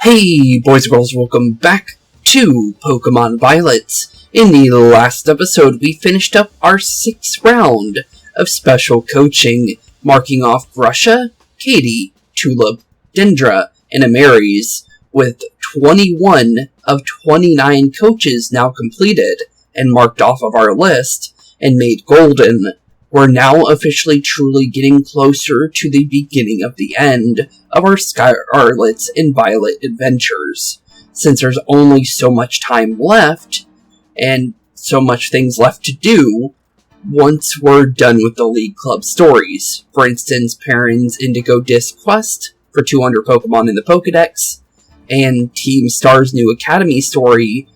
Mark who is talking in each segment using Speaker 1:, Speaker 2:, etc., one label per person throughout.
Speaker 1: Hey boys and girls, welcome back to Pokémon Violet. In the last episode, we finished up our 6th round of special coaching, marking off Russia, Katie, Tulip, Dendra, and Amaris, with 21 of 29 coaches now completed and marked off of our list and made golden. We're now officially truly getting closer to the beginning of the end of our Scarlet and Violet adventures. Since there's only so much time left, and so much things left to do, once we're done with the League Club stories. For instance, Perrin's Indigo Disc Quest for 200 Pokemon in the Pokedex, and Team Star's new Academy story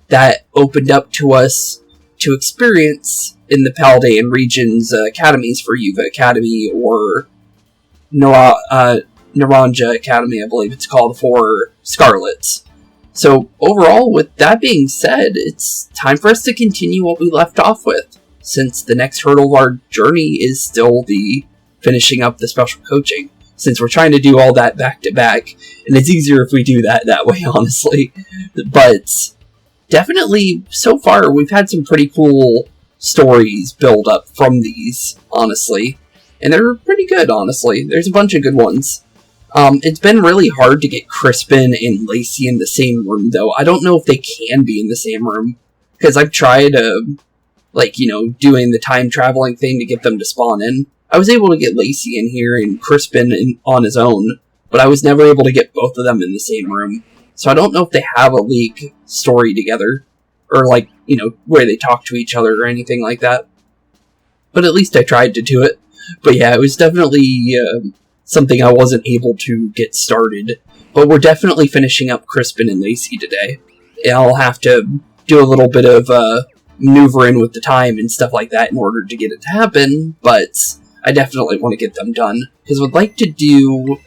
Speaker 1: that opened up to us to experience in the Paldean region's academies for Uva Academy, or Naranja Academy, I believe it's called, for Scarlet. So overall, with that being said, it's time for us to continue what we left off with, since the next hurdle of our journey is still the finishing up the special coaching, since we're trying to do all that back to back, and it's easier if we do that way, honestly. But definitely, so far, we've had some pretty cool stories build up from these, honestly. And they're pretty good, honestly. There's a bunch of good ones. It's been really hard to get Crispin and Lacey in the same room, though. I don't know if they can be in the same room. Because I've tried, doing the time-traveling thing to get them to spawn in. I was able to get Lacey in here and Crispin on his own, but I was never able to get both of them in the same room. So I don't know if they have a League story together. Or, where they talk to each other or anything like that. But at least I tried to do it. But yeah, it was definitely something I wasn't able to get started. But we're definitely finishing up Crispin and Lacey today. And I'll have to do a little bit of maneuvering with the time and stuff like that in order to get it to happen. But I definitely want to get them done. Because I'd like to do,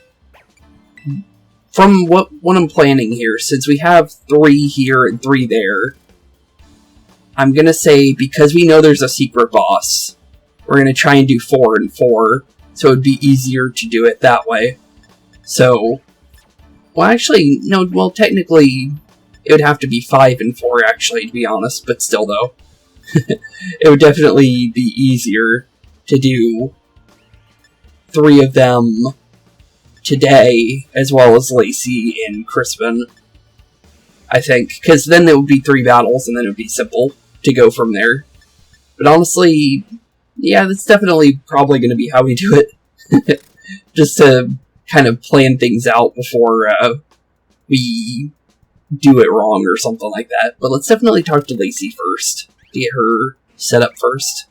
Speaker 1: from what I'm planning here, since we have 3 here and 3 there, I'm going to say, because we know there's a secret boss, we're going to try and do 4 and 4, so it would be easier to do it that way. So, technically, it would have to be 5 and 4, actually, to be honest, but still, though. It would definitely be easier to do 3 of them today, as well as Lacey and Crispin, I think, because then it would be 3 battles, and then it would be simple to go from there. But honestly, yeah, that's definitely probably going to be how we do it. Just to kind of plan things out before we do it wrong or something like that. But let's definitely talk to Lacey first, to get her set up first.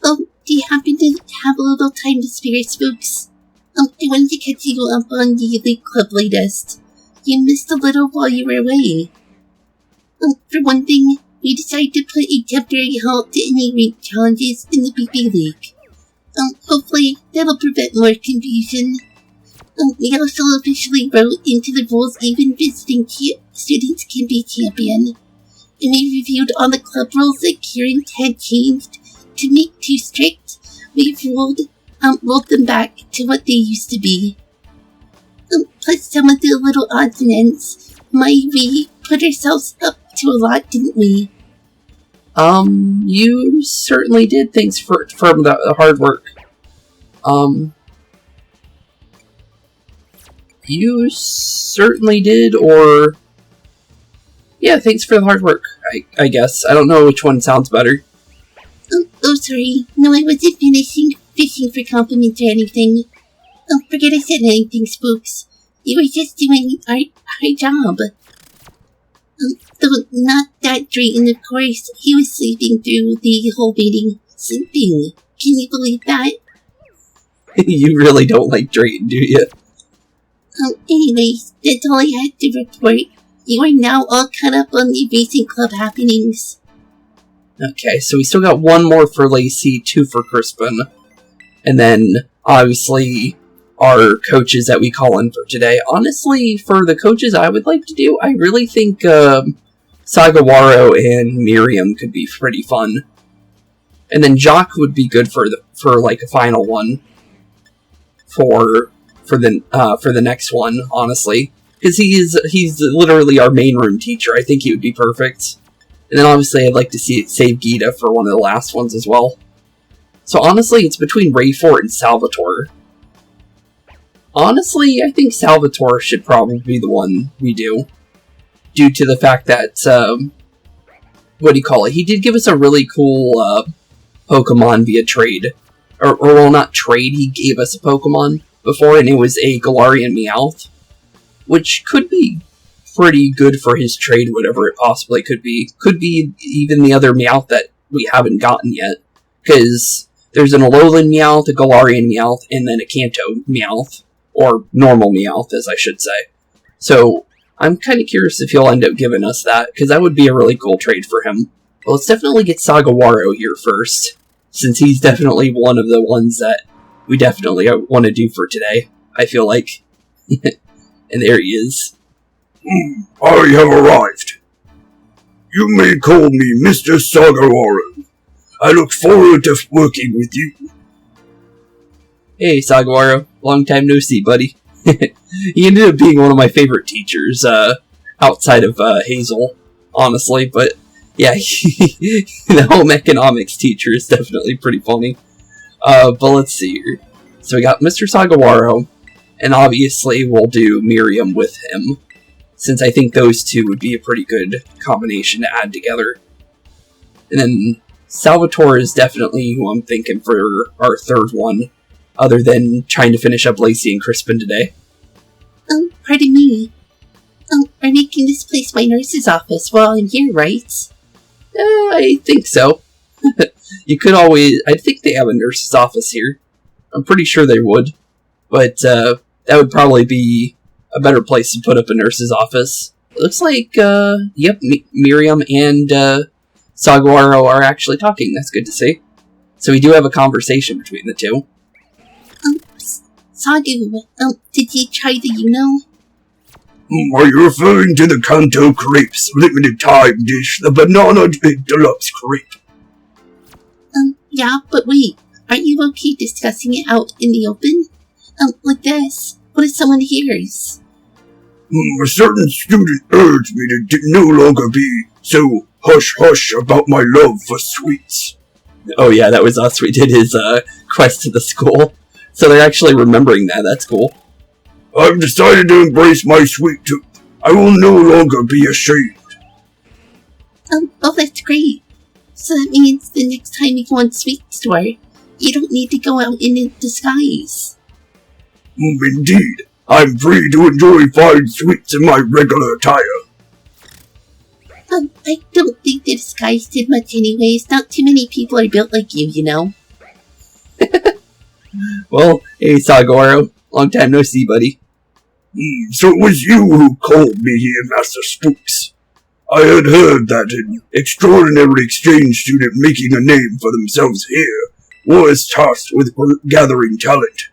Speaker 2: Do you happen to have a little time to spare, Spooks? I wanted to catch you up on the League Club latest. You missed a little while you were away. For one thing, we decided to put a temporary halt to any rank challenges in the BB League. Hopefully, that'll prevent more confusion. We also officially wrote into the rules even visiting students can be champion. And we reviewed all the club rules that Kieran had changed to make too strict. We've rolled them back to what they used to be. Plus some of the little odds and ends. We put ourselves up to a lot, didn't we?
Speaker 1: You certainly did. Thanks for the hard work. You certainly did, or... Yeah, thanks for the hard work, I guess. I don't know which one sounds better.
Speaker 2: Oh, sorry. No, I wasn't fishing for compliments or anything. Forget I said anything, Spooks. You were just doing our job. Though not that Drayton, of course. He was sleeping through the whole meeting. Sleeping. Can you believe that?
Speaker 1: You really don't like Drayton, do you?
Speaker 2: Anyways, that's all I had to report. You are now all caught up on the racing club happenings.
Speaker 1: Okay, so we still got 1 more for Lacey, 2 for Crispin. And then, obviously, our coaches that we call in for today. Honestly, for the coaches I would like to do, I really think Sagawaro and Miriam could be pretty fun. And then Jock would be good for a final one for the next one, honestly. Because he's literally our main room teacher. I think he would be perfect. And then obviously I'd like to see it save Geeta for one of the last ones as well. So honestly, it's between Rayfort and Salvatore. Honestly, I think Salvatore should probably be the one we do. Due to the fact that, what do you call it? He did give us a really cool Pokemon via trade. Or well, not trade, he gave us a Pokemon before, and it was a Galarian Meowth. Which could be pretty good for his trade, whatever it possibly could be. Could be even the other Meowth that we haven't gotten yet. Because there's an Alolan Meowth, a Galarian Meowth, and then a Kanto Meowth. Or normal Meowth, as I should say. So, I'm kind of curious if he'll end up giving us that, because that would be a really cool trade for him. But let's definitely get Sagawaro here first, since he's definitely one of the ones that we definitely want to do for today, I feel like. And there he is.
Speaker 3: I have arrived. You may call me Mr. Sagawaro. I look forward to working with you.
Speaker 1: Hey, Sagawaro. Long time no see, buddy. He ended up being one of my favorite teachers, outside of Hazel, honestly. But, yeah, the home economics teacher is definitely pretty funny. But let's see here. So we got Mr. Sagawaro. And obviously, we'll do Miriam with him, since I think those two would be a pretty good combination to add together. And then Salvatore is definitely who I'm thinking for our third one, other than trying to finish up Lacey and Crispin today.
Speaker 2: Pardon me. Are making this place my nurse's office while I'm here, right?
Speaker 1: I think so. You could always... I think they have a nurse's office here. I'm pretty sure they would. But, that would probably be a better place to put up a nurse's office. It looks like, yep, Miriam and, Sagawaro are actually talking. That's good to see. So we do have a conversation between the two.
Speaker 2: Sagu, did you try the Uno?
Speaker 3: Are you referring to the Kanto Crepes limited time dish, the Banana Deluxe Crepe?
Speaker 2: Yeah, but wait, aren't you okay discussing it out in the open? Like this. What if someone hears?
Speaker 3: A certain student urged me to no longer be so hush-hush about my love for sweets.
Speaker 1: Oh yeah, that was us. We did his, quest to the school. So they're actually remembering that. That's cool.
Speaker 3: I've decided to embrace my sweet tooth. I will no longer be ashamed.
Speaker 2: Oh, that's great. So that means the next time you go on Sweet Store, you don't need to go out in a disguise.
Speaker 3: Indeed. I'm free to enjoy fine sweets in my regular attire.
Speaker 2: I don't think the disguise did much anyways. Not too many people are built like you, you know.
Speaker 1: Well, hey Sagawaro. Long time no see, buddy.
Speaker 3: So it was you who called me here, Master Spooks. I had heard that an extraordinary exchange student making a name for themselves here was tasked with gathering talent.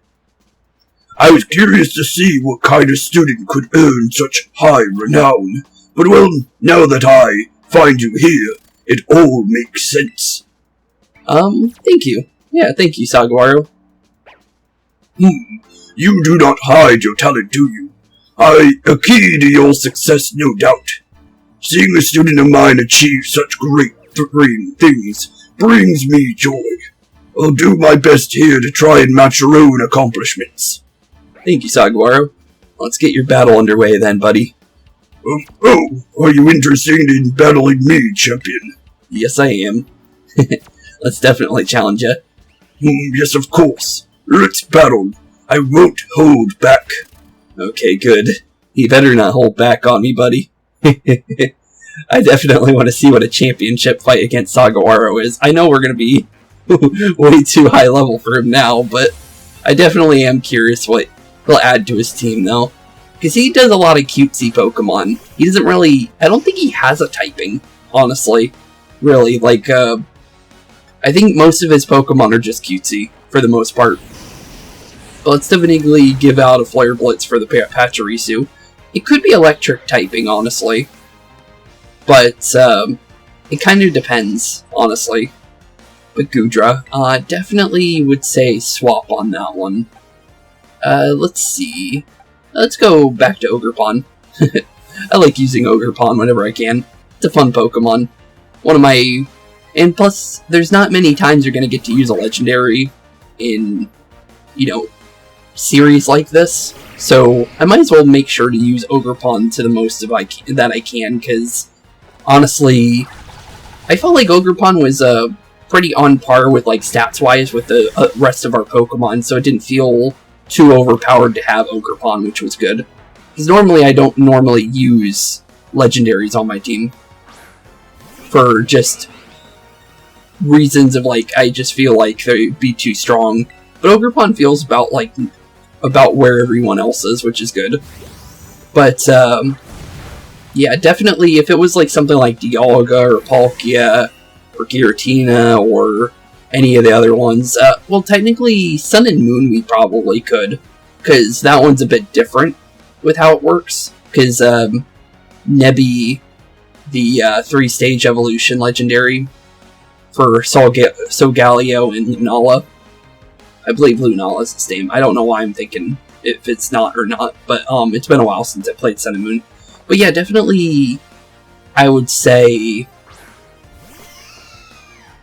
Speaker 3: I was curious to see what kind of student could earn such high renown, but well, now that I find you here, it all makes sense.
Speaker 1: Thank you. Yeah, thank you, Sagawaro.
Speaker 3: You do not hide your talent, do you? A key to your success, no doubt. Seeing a student of mine achieve such great things brings me joy. I'll do my best here to try and match your own accomplishments.
Speaker 1: Thank you, Sagawaro. Let's get your battle underway then, buddy.
Speaker 3: Are you interested in battling me, champion?
Speaker 1: Yes, I am. Let's definitely challenge you.
Speaker 3: Yes, of course. Let's battle. I won't hold back.
Speaker 1: Okay, good. You better not hold back on me, buddy. I definitely want to see what a championship fight against Sagawaro is. I know we're going to be way too high level for him now, but I definitely am curious what he'll add to his team, though. Because he does a lot of cutesy Pokemon. He doesn't really... I don't think he has a typing, honestly. Really, like, I think most of his Pokemon are just cutesy, for the most part. But let's definitely give out a Flare Blitz for the Pachirisu. It could be electric typing, honestly. But, it kind of depends, honestly. But Goodra, definitely would say swap on that one. Let's see. Let's go back to Ogerpon. I like using Ogerpon whenever I can. It's a fun Pokemon. And plus, there's not many times you're going to get to use a legendary in, series like this. So, I might as well make sure to use Ogerpon to the most that I can, because, honestly, I felt like Ogerpon was pretty on par with, stats-wise with the rest of our Pokemon, so it didn't feel too overpowered to have Ogerpon, which was good. Because normally I don't use legendaries on my team. For just reasons of, I just feel like they'd be too strong. But Ogerpon feels about where everyone else is, which is good. But, yeah, definitely, if it was, something like Dialga or Palkia or Giratina or any of the other ones, well, technically, Sun and Moon we probably could, because that one's a bit different with how it works, because, Nebby, the 3-stage evolution legendary for Solgaleo and Lunala. I believe Lunala is its name. I don't know why I'm thinking if it's not or not, but it's been a while since I played Sun and Moon. But yeah, definitely, I would say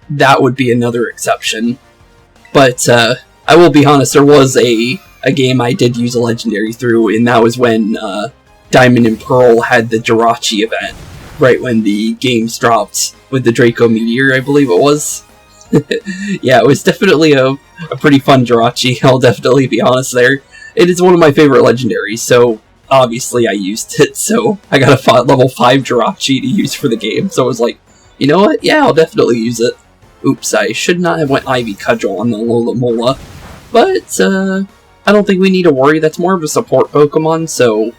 Speaker 1: that would be another exception. But I will be honest, there was a game I did use a legendary through, and that was when Diamond and Pearl had the Jirachi event, right when the games dropped with the Draco Meteor, I believe it was. Yeah, it was definitely a pretty fun Jirachi, I'll definitely be honest there. It is one of my favorite legendaries, so obviously I used it, so I got a level 5 Jirachi to use for the game, so I was like, you know what, yeah, I'll definitely use it. Oops, I should not have went Ivy Cudgel on the Alola, but I don't think we need to worry, that's more of a support Pokemon, so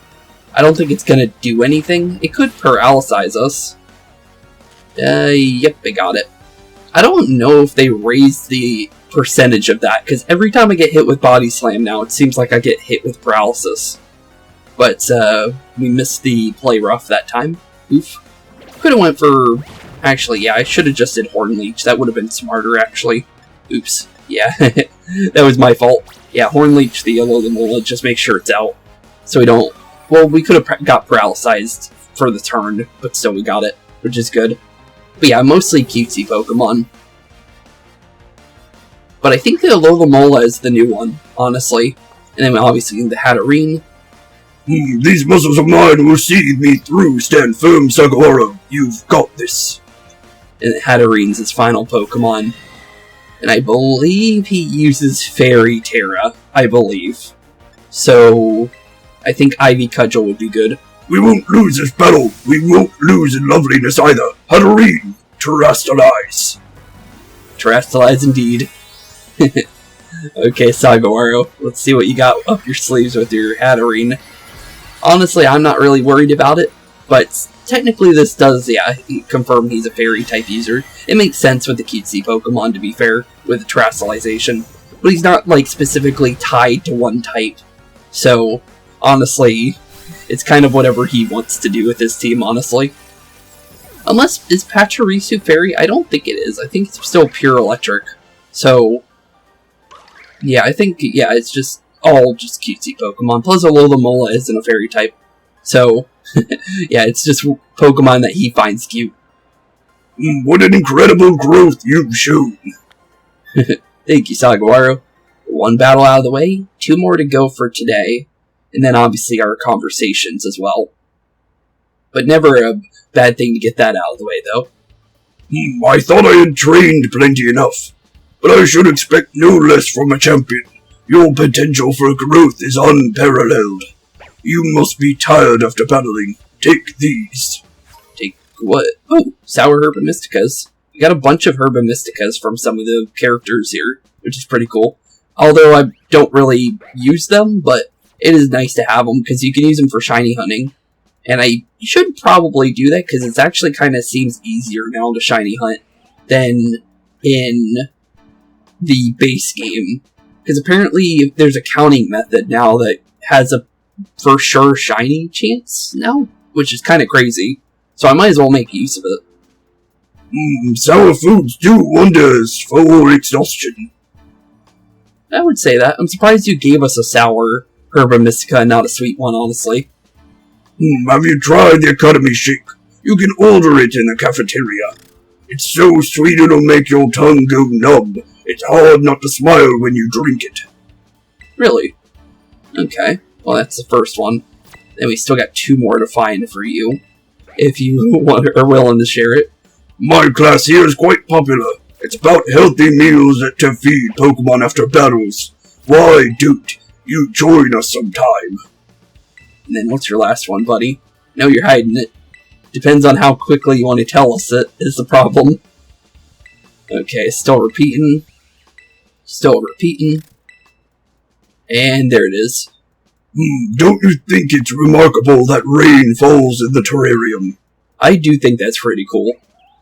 Speaker 1: I don't think it's gonna do anything. It could paralyze us. Yep, I got it. I don't know if they raised the percentage of that, because every time I get hit with Body Slam now, it seems like I get hit with paralysis. But, we missed the play rough that time. Oof. Could've went for... Actually, yeah, I should've just did Horn Leech. That would've been smarter, actually. Oops. Yeah, that was my fault. Yeah, Horn Leech the Alola, just make sure it's out. So we don't... Well, we could've got paralyzed for the turn, but still we got it, which is good. But yeah, mostly cutesy Pokemon. But I think the Alola is the new one, honestly. And then obviously the Hatterene.
Speaker 3: These muscles of mine will see me through. Stand firm, Saguaro. You've got this.
Speaker 1: And Hatterene's his final Pokemon. And I believe he uses Fairy Terra, I believe. So, I think Ivy Cudgel would be good.
Speaker 3: We won't lose this battle. We won't lose in loveliness either. Hatterene, terrestrialize.
Speaker 1: Terrestrialize indeed. Okay, Saguaro, let's see what you got up your sleeves with your Hatterene. Honestly, I'm not really worried about it, but technically this does, yeah, confirm he's a fairy-type user. It makes sense with the cutesy Pokemon, to be fair, with the terrestrialization. But he's not, specifically tied to one type. So, honestly, it's kind of whatever he wants to do with his team, honestly. Unless, is Pachirisu Fairy? I don't think it is. I think it's still pure electric. So, yeah, I think, yeah, it's just all just cutesy Pokemon. Plus, Alola isn't a fairy type. So, yeah, it's just Pokemon that he finds cute.
Speaker 3: What an incredible growth you've shown.
Speaker 1: Thank you, Saguaro. One battle out of the way, 2 more to go for today. And then obviously our conversations as well. But never a bad thing to get that out of the way, though.
Speaker 3: I thought I had trained plenty enough, but I should expect no less from a champion. Your potential for growth is unparalleled. You must be tired after battling. Take these.
Speaker 1: Take what? Oh, Sour Herb and Mysticas. We got a bunch of Herb and Mysticas from some of the characters here, which is pretty cool. Although I don't really use them, but it is nice to have them, because you can use them for shiny hunting. And I should probably do that, because it actually kind of seems easier now to shiny hunt than in the base game. Because apparently there's a counting method now that has a for sure shiny chance now, which is kind of crazy. So I might as well make use of it.
Speaker 3: Sour foods do wonders for exhaustion.
Speaker 1: I would say that. I'm surprised you gave us a sour Herba Mystica and not a sweet one, honestly.
Speaker 3: Have you tried the Academy Shake? You can order it in the cafeteria. It's so sweet it'll make your tongue go numb. It's hard not to smile when you drink it.
Speaker 1: Really? Okay. Well, that's the first one. Then we still got 2 more to find for you, if you are willing to share it.
Speaker 3: My class here is quite popular. It's about healthy meals to feed Pokemon after battles. Why don't you join us sometime?
Speaker 1: And then what's your last one, buddy? No, you're hiding it. Depends on how quickly you want to tell us it, is the problem. Okay, still repeating. Still repeating. And there it is.
Speaker 3: Don't you think it's remarkable that rain falls in the terrarium?
Speaker 1: I do think that's pretty cool.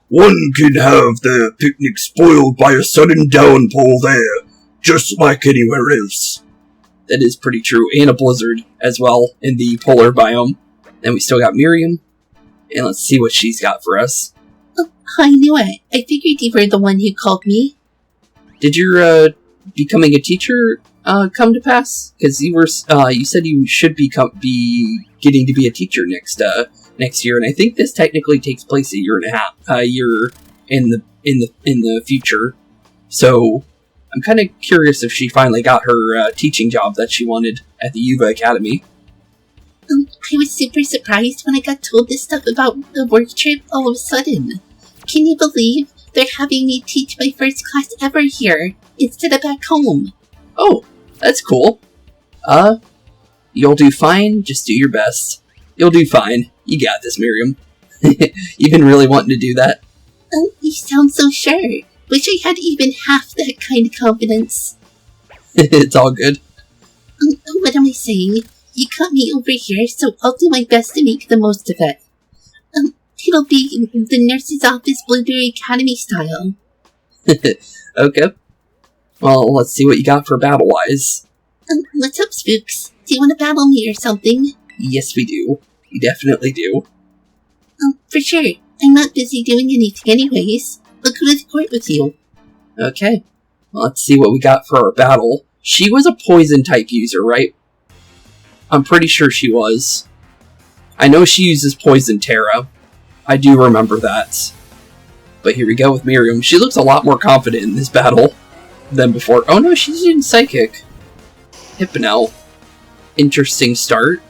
Speaker 3: One can have their picnic spoiled by a sudden downpour there, just like anywhere else.
Speaker 1: That is pretty true, and a blizzard as well in the polar biome. Then we still got Miriam, and let's see what she's got for us.
Speaker 2: Oh, I knew it. I figured you were the one who called me.
Speaker 1: Did your becoming a teacher come to pass? Because you said you should be getting to be a teacher next year, and I think this technically takes place a year in the future. So I'm kind of curious if she finally got her teaching job that she wanted at the Uva Academy.
Speaker 2: I was super surprised when I got told this stuff about the work trip all of a sudden. Can you believe they're having me teach my first class ever here, instead of back home?
Speaker 1: Oh, that's cool. You'll do fine, just do your best. You'll do fine. You got this, Miriam. You've been really wanting to do that.
Speaker 2: Oh, you sound so sure. Wish I had even half that kind of confidence.
Speaker 1: It's all good.
Speaker 2: What am I saying? You got me over here, so I'll do my best to make the most of it. It'll be the nurse's office Blueberry Academy style.
Speaker 1: Okay. Well, let's see what you got for battle-wise.
Speaker 2: What's up, Spooks? Do you want to battle me or something?
Speaker 1: Yes, we do. We definitely do.
Speaker 2: For sure. I'm not busy doing anything anyways. I'll go to the court with you.
Speaker 1: Okay. Well, let's see what we got for our battle. She was a poison-type user, right? I'm pretty sure she was. I know she uses Poison Terra. I do remember that. But here we go with Miriam. She looks a lot more confident in this battle than before. Oh no, she's using Psychic. Hypno. Interesting start.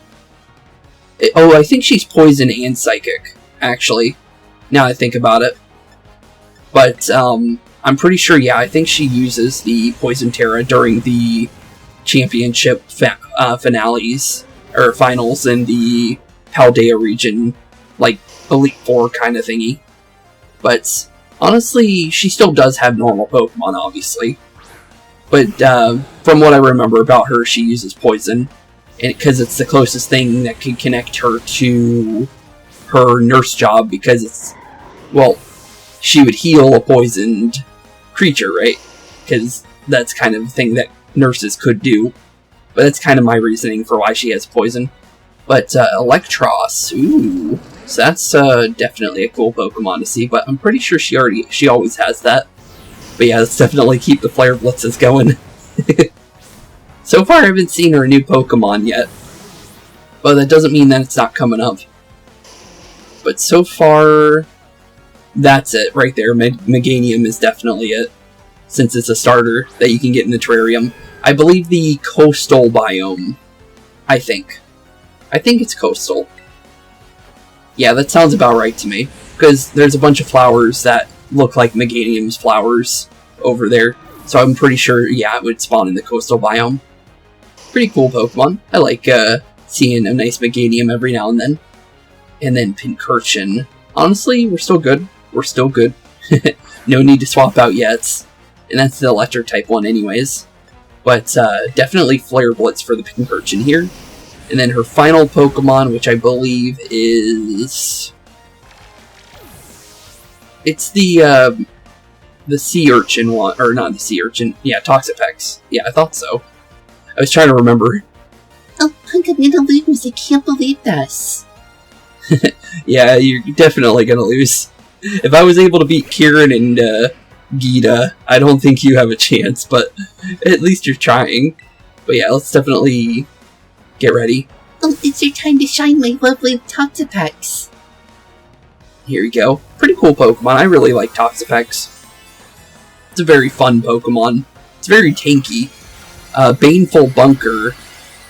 Speaker 1: I think she's Poison and Psychic, actually. Now I think about it. But, I'm pretty sure, yeah, I think she uses the Poison Terra during the championship finales, or finals in the Paldea region, like, Elite Four kind of thingy. But, honestly, she still does have normal Pokemon, obviously. But, from what I remember about her, she uses Poison, and because it's the closest thing that can connect her to her nurse job, because it's, well, she would heal a poisoned creature, right? Because that's kind of the thing that nurses could do. But that's kind of my reasoning for why she has poison. But Electros, ooh, so that's definitely a cool Pokemon to see. But I'm pretty sure she always has that. But yeah, let's definitely keep the Flare Blitzes going. So far, I haven't seen her new Pokemon yet. But that doesn't mean that it's not coming up. But so far, that's it right there. Meganium is definitely it, since it's a starter that you can get in the terrarium. I believe the coastal biome. I think it's coastal. Yeah, that sounds about right to me. Because there's a bunch of flowers that look like Meganium's flowers over there. So I'm pretty sure, yeah, it would spawn in the coastal biome. Pretty cool Pokemon. I like seeing a nice Meganium every now and then. And then Pincurchin. Honestly, we're still good. We're still good. No need to swap out yet. And that's the electric type one anyways. But definitely Flare Blitz for the Pincurchin here. And then her final Pokemon, which I believe is... It's the Sea Urchin one. Or not the Sea Urchin. Yeah, Toxapex. Yeah, I thought so. I was trying to remember.
Speaker 2: Oh, I'm gonna lose. I can't believe this.
Speaker 1: Yeah, you're definitely gonna lose. If I was able to beat Kieran and Geeta, I don't think you have a chance, but at least you're trying. But yeah, let's definitely get ready.
Speaker 2: It's your time to shine, my lovely Toxapex.
Speaker 1: Here you go. Pretty cool Pokemon. I really like Toxapex. It's a very fun Pokemon. It's very tanky. Baneful Bunker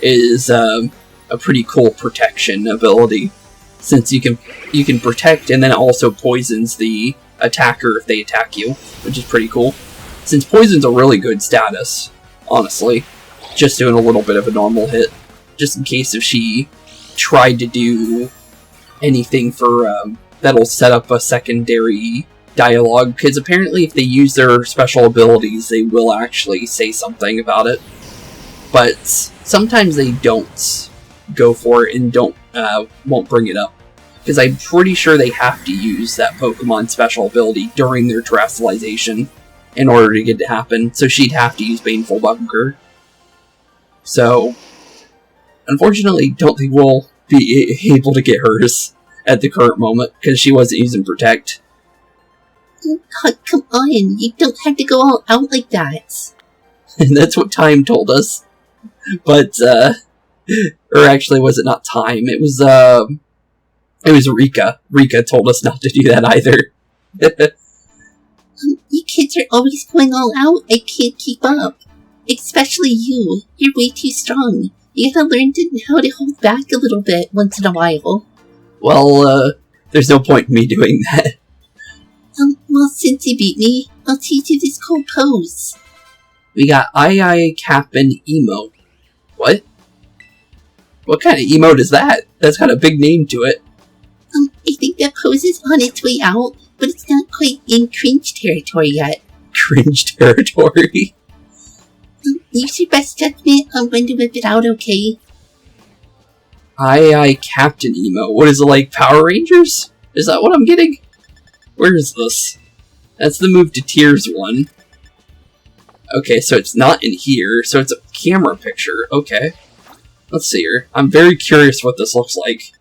Speaker 1: is a pretty cool protection ability, since you can protect and then it also poisons the attacker if they attack you, which is pretty cool. Since poison's a really good status, honestly, just doing a little bit of a normal hit, just in case if she tried to do anything for that'll set up a secondary dialogue, because apparently if they use their special abilities they will actually say something about it, but sometimes they don't go for it and won't bring it up, because I'm pretty sure they have to use that Pokemon special ability during their terrestrialization in order to get it to happen, so she'd have to use Baneful Bunker. So unfortunately don't think we'll be able to get hers at the current moment, because she wasn't using Protect.
Speaker 2: Oh God, come on, you don't have to go all out like that.
Speaker 1: And that's what Time told us. But, or actually was it not Time, it was Rika. Rika told us not to do that either.
Speaker 2: You kids are always going all out, I can't keep up. Especially you, you're way too strong. You gotta learn how to hold back a little bit once in a while.
Speaker 1: Well, there's no point in me doing that.
Speaker 2: Well, since you beat me, I'll teach you this cool pose.
Speaker 1: We got I, Cap, and Emo. What? What kind of emote is that? That's got a big name to it.
Speaker 2: I think that pose is on its way out, but it's not quite in cringe territory yet.
Speaker 1: Cringe territory?
Speaker 2: Use your best judgment on when to whip it out, okay?
Speaker 1: I, Captain Emo. What is it, like Power Rangers? Is that what I'm getting? Where is this? That's the Move to Tears one. Okay, so it's not in here, so it's a camera picture. Okay. Let's see here. I'm very curious what this looks like.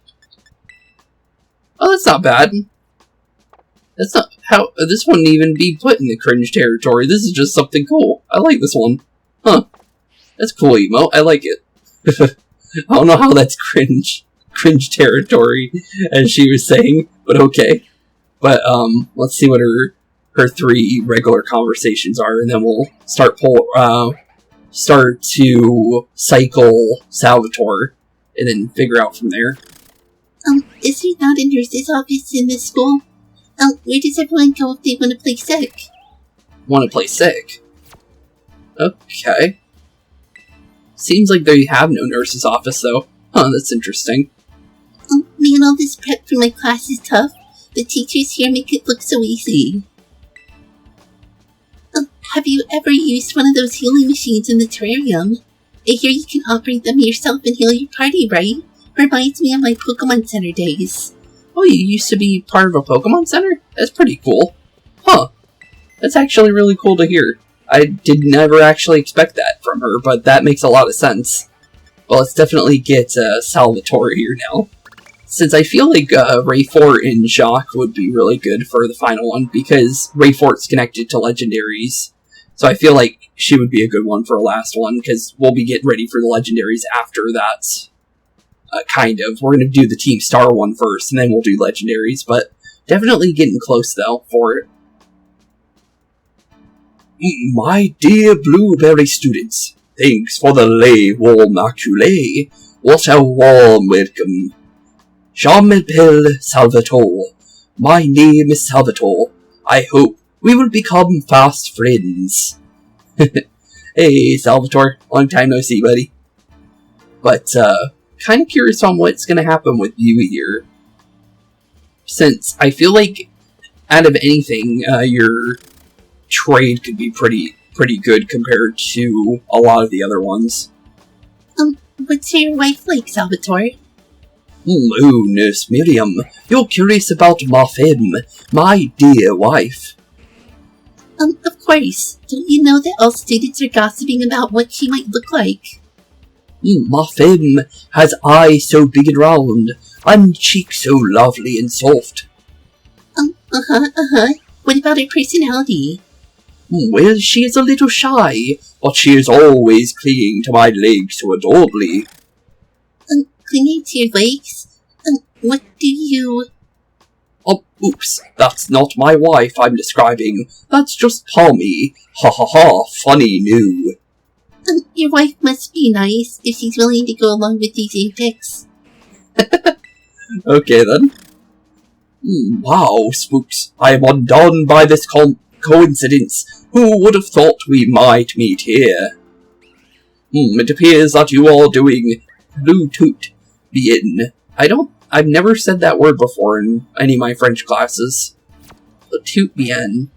Speaker 1: Oh, that's not bad. That's not how... This wouldn't even be put in the cringe territory. This is just something cool. I like this one. Huh. That's cool, Emo. I like it. I don't know how that's cringe territory, as she was saying, but okay. But, let's see what her 3 regular conversations are, and then we'll start to cycle Salvatore, and then figure out from there.
Speaker 2: Is there not a nurse's office in this school? Where does everyone go if they want to play sick?
Speaker 1: Want to play sick? Okay. Seems like they have no nurse's office, though. Huh, that's interesting.
Speaker 2: Man, all this prep for my class is tough. The teachers here make it look so easy. Have you ever used one of those healing machines in the terrarium? I hear you can operate them yourself and heal your party, right? Reminds me of my Pokemon Center days.
Speaker 1: Oh, you used to be part of a Pokemon Center? That's pretty cool. Huh. That's actually really cool to hear. I did never actually expect that from her, but that makes a lot of sense. Well, let's definitely get Salvatore here now. Since I feel like Rayfort and Jacques would be really good for the final one, because Rayfort's connected to legendaries. So I feel like she would be a good one for a last one, because we'll be getting ready for the legendaries after that. Kind of. We're going to do the Team Star one first, and then we'll do legendaries, but definitely getting close, though, for it.
Speaker 3: My dear Blueberry students, thanks for the lay warm maculé. What a warm welcome. Je m'appelle Salvatore. My name is Salvatore. I hope we will become fast friends. Hey, Salvatore. Long time no see, buddy. But, kind of curious on what's going to happen with you here. Since I feel like, out of anything, your trade could be pretty good compared to a lot of the other ones.
Speaker 2: What's your wife like, Salvatore?
Speaker 3: Oh, Nurse Miriam, you're curious about ma femme, my dear wife.
Speaker 2: Of course. Don't you know that all students are gossiping about what she might look like?
Speaker 3: Ma femme has eyes so big and round, and cheeks so lovely and soft.
Speaker 2: What about her personality?
Speaker 3: Well, she is a little shy, but she is always clinging to my legs so adorably.
Speaker 2: clinging to your legs? What do you...
Speaker 1: Oh, oops, that's not my wife I'm describing. That's just Palmy. Ha ha ha, funny new.
Speaker 2: Your wife must be nice if she's willing to go along with these antics.
Speaker 1: Okay then. Wow, Spooks, I am undone by this coincidence. Who would have thought we might meet here? It appears that you are doing Bluetooth bien. I've never said that word before in any of my French classes. Bluetooth bien.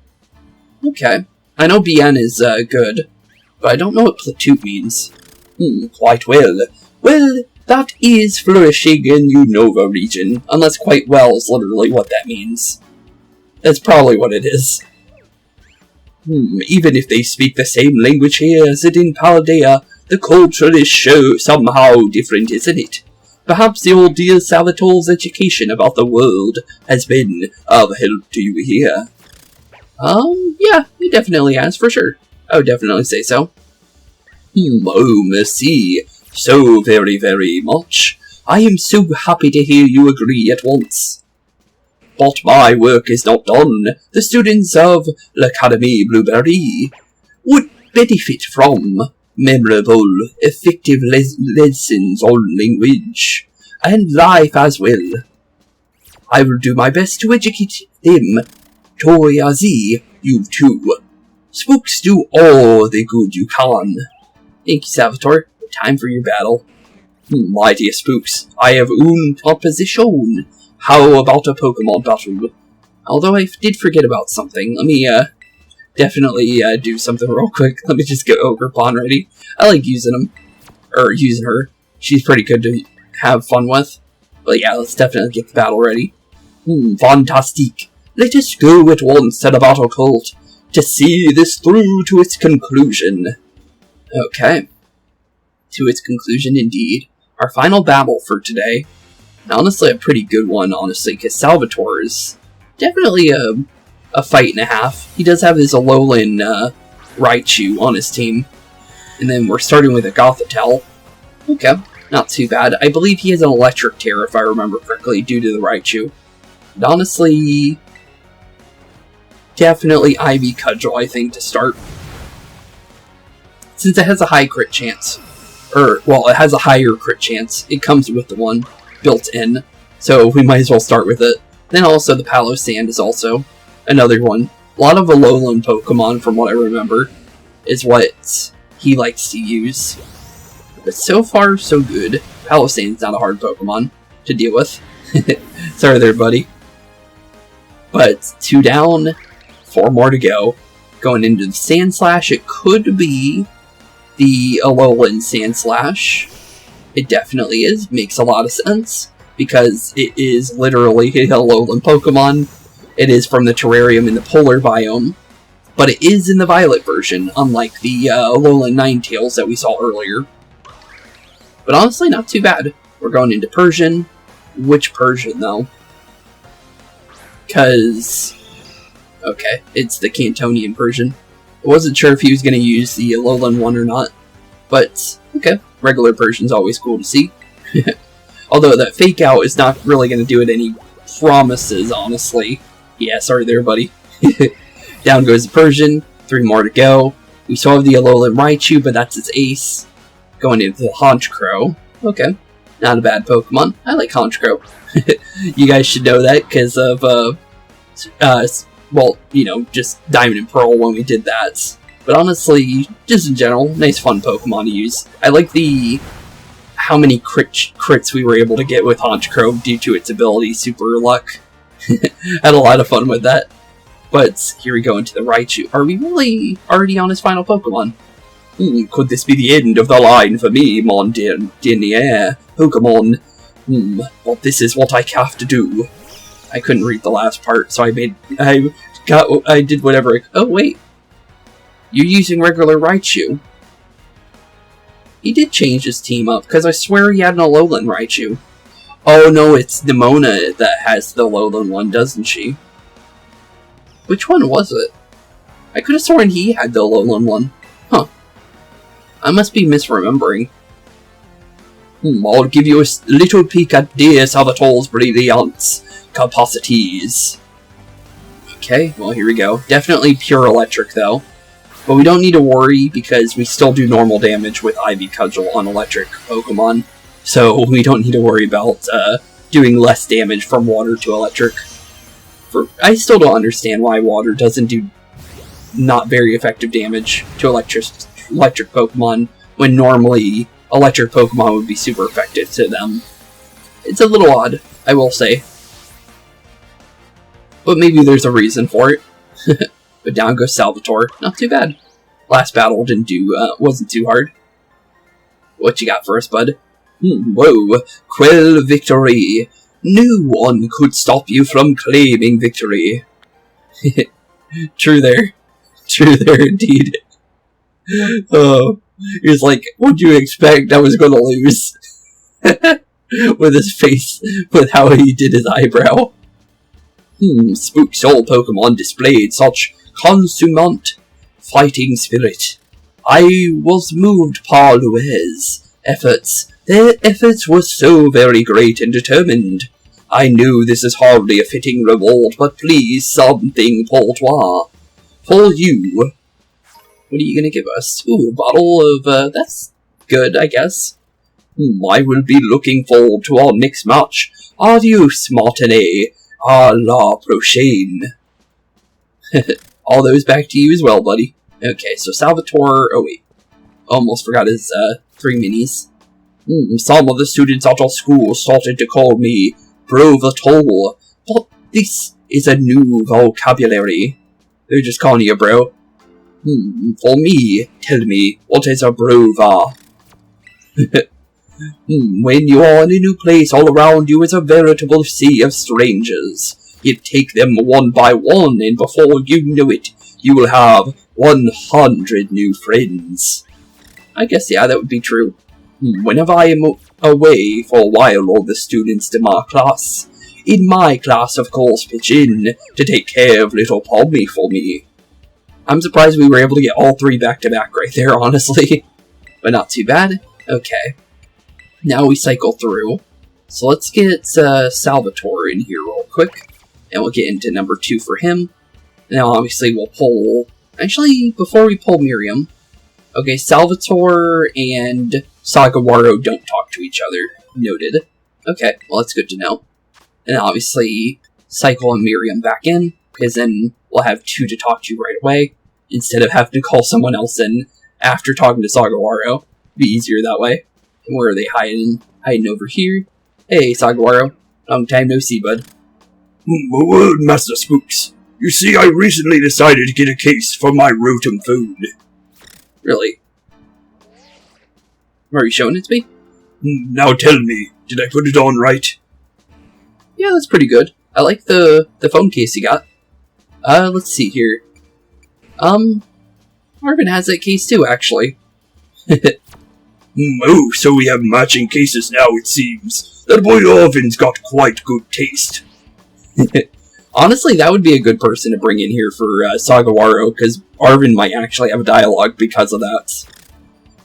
Speaker 1: Okay. I know bien is good, but I don't know what platoot means. Quite well. Well, that is flourishing in Unova region, unless quite well is literally what that means. That's probably what it is. Even if they speak the same language here as it in Paldea, the culture is somehow different, isn't it? Perhaps the old dear Salvatore's education about the world has been of help to you here. Yeah, it definitely has, for sure. I would definitely say so. Oh, merci. So very, very much. I am so happy to hear you agree at once. But my work is not done. The students of l'Academy Blueberry would benefit from memorable, effective lessons on language, and life as well. I will do my best to educate them. Toyazi, you too. Spooks, do all the good you can. Thank you, Salvatore. Time for your battle. My dear Spooks, I have une proposition. How about a Pokemon battle? Although I did forget about something. Let me, definitely, do something real quick. Let me just get Ogrepon ready. I like using him. Or using her. She's pretty good to have fun with. But yeah, let's definitely get the battle ready. Fantastique. Let us go at once to the battle cult to see this through to its conclusion. Okay. To its conclusion, indeed. Our final battle for today. And honestly, a pretty good one, honestly, because Salvatore is definitely a fight and a half. He does have his Alolan Raichu on his team. And then we're starting with a Gothitelle. Okay, not too bad. I believe he has an Electric Tear, if I remember correctly, due to the Raichu. And honestly, definitely Ivy Cudgel, I think, to start. Since it has a high crit chance. Well, it has a higher crit chance. It comes with the one built in. So we might as well start with it. Then also the Palo Sand is also another one. A lot of Alolan Pokemon, from what I remember, is what he likes to use. But so far, so good. Palo Sand's not a hard Pokemon to deal with. Sorry there, buddy. But 2 down, 4 more to go. Going into the Sandslash, it could be the Alolan Sandslash. It definitely is. Makes a lot of sense. Because it is literally a Alolan Pokemon. It is from the terrarium in the polar biome. But it is in the Violet version, unlike the Alolan Ninetales that we saw earlier. But honestly, not too bad. We're going into Persian. Which Persian, though? Because... okay, it's the Cantonian Persian. I wasn't sure if he was going to use the Alolan one or not. But, okay, regular Persian's always cool to see. Although that Fake Out is not really going to do it any promises, honestly. Yeah, sorry there, buddy. Down goes the Persian. 3 more to go. We still have the Alolan Raichu, but that's its ace. Going into the Honchkrow. Okay, not a bad Pokemon. I like Honchkrow. You guys should know that because of, well, you know, just Diamond and Pearl when we did that. But honestly, just in general, nice fun Pokemon to use. I like the... how many crits we were able to get with Honchkrow due to its ability, Super Luck. Had a lot of fun with that. But here we go into the Raichu. Are we really already on his final Pokemon? Could this be the end of the line for me, mon dernier Pokemon? Well, this is what I have to do. I couldn't read the last part, so I did whatever oh, wait. You're using regular Raichu. He did change his team up, because I swear he had an Alolan Raichu. Oh no, it's Nemona that has the Alolan one, doesn't she? Which one was it? I could have sworn he had the Alolan one. Huh. I must be misremembering. I'll give you a little peek at dear Salvatore's brilliant capacities. Okay, well, here we go. Definitely pure electric, though. But we don't need to worry, because we still do normal damage with Ivy Cudgel on electric Pokemon. So we don't need to worry about doing less damage from water to electric. I still don't understand why water doesn't do not very effective damage to electric Pokemon, when normally electric Pokemon would be super effective to them. It's a little odd, I will say. But maybe there's a reason for it. But down goes Salvatore. Not too bad. Last battle wasn't too hard. What you got for us, bud? Whoa, quell victory. No one could stop you from claiming victory. True there. True there indeed. Oh, he was like, what'd you expect I was gonna lose? With his face, with how he did his eyebrow. Spooks all Pokemon displayed such consummate fighting spirit. I was moved par Luez efforts. Their efforts were so very great and determined. I knew this is hardly a fitting reward, but please something pour toi. For you. What are you gonna give us? Ooh, a bottle of, that's good, I guess. I will be looking forward to our next match. Adios, Martinet. A la prochaine. All those back to you as well, buddy. Okay, so Salvatore... Oh, wait. Almost forgot his, 3 minis. Some of the students at our school started to call me Bro-Vatol, but this is a new vocabulary. They're just calling you a bro. For me, tell me, what is a Brova? When you are in a new place, all around you is a veritable sea of strangers. You take them one by one, and before you know it, you will have 100 new friends. I guess, yeah, that would be true. Whenever I am away for a while, all the students to my class, in my class, of course, pitch in to take care of little Pommy for me. I'm surprised we were able to get all 3 back-to-back right there, honestly. But not too bad. Okay. Now we cycle through. So let's get Salvatore in here real quick. And we'll get into number 2 for him. Now obviously we'll pull... Actually, before we pull Miriam... Okay, Salvatore and Sagawaro don't talk to each other. Noted. Okay, well that's good to know. And obviously, cycle and Miriam back in, because then we'll have 2 to talk to right away, instead of having to call someone else in after talking to Sagawaro. Be easier that way. And where are they hiding? Hiding over here. Hey, Sagawaro. Long time no see, bud.
Speaker 3: Well, Master Spooks. You see, I recently decided to get a case for my Rotom food.
Speaker 1: Really? Are you showing it to me?
Speaker 3: Now tell me, did I put it on right?
Speaker 1: Yeah, that's pretty good. I like the phone case you got. Let's see here. Arven has that case too, actually.
Speaker 3: Oh, so we have matching cases now, it seems. That boy Arven's got quite good taste.
Speaker 1: Honestly, that would be a good person to bring in here for Sagawaro, because Arven might actually have a dialogue because of that.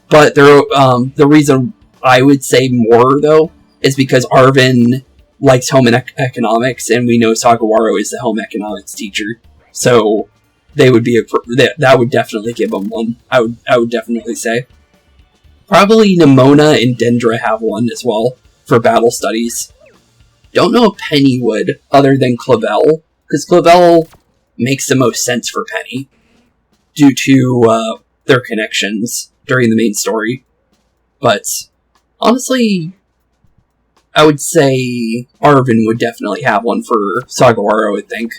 Speaker 1: But the reason I would say more, though, is because Arven likes home economics, and we know Sagawaro is the home economics teacher. So they would be that would definitely give them one. I would definitely say. Probably Nemona and Dendra have one as well for battle studies. Don't know if Penny would, other than Clavell, because Clavell makes the most sense for Penny due to their connections during the main story. But honestly, I would say Arven would definitely have one for Sagawaro, I think.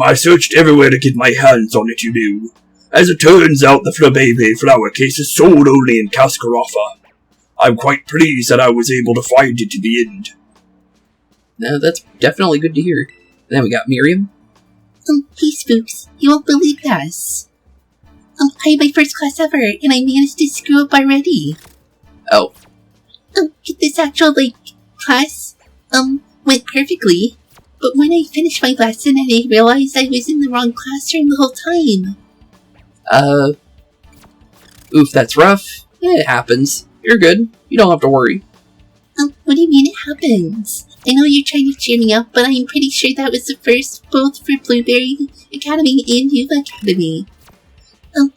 Speaker 3: I searched everywhere to get my hands on it, you know. As it turns out, the Flabebe flower case is sold only in Cascarafa. I'm quite pleased that I was able to find it in the end.
Speaker 1: No, that's definitely good to hear. Then we got Miriam.
Speaker 2: Hey Spooks, you won't believe this. I had my first class ever, and I managed to screw up already.
Speaker 1: Oh.
Speaker 2: This actual, class, went perfectly. But when I finished my lesson, I realized I was in the wrong classroom the whole time.
Speaker 1: Oof, that's rough. It happens. You're good. You don't have to worry.
Speaker 2: What do you mean it happens? I know you're trying to cheer me up, but I'm pretty sure that was the first, both for Blueberry Academy and Uva Academy.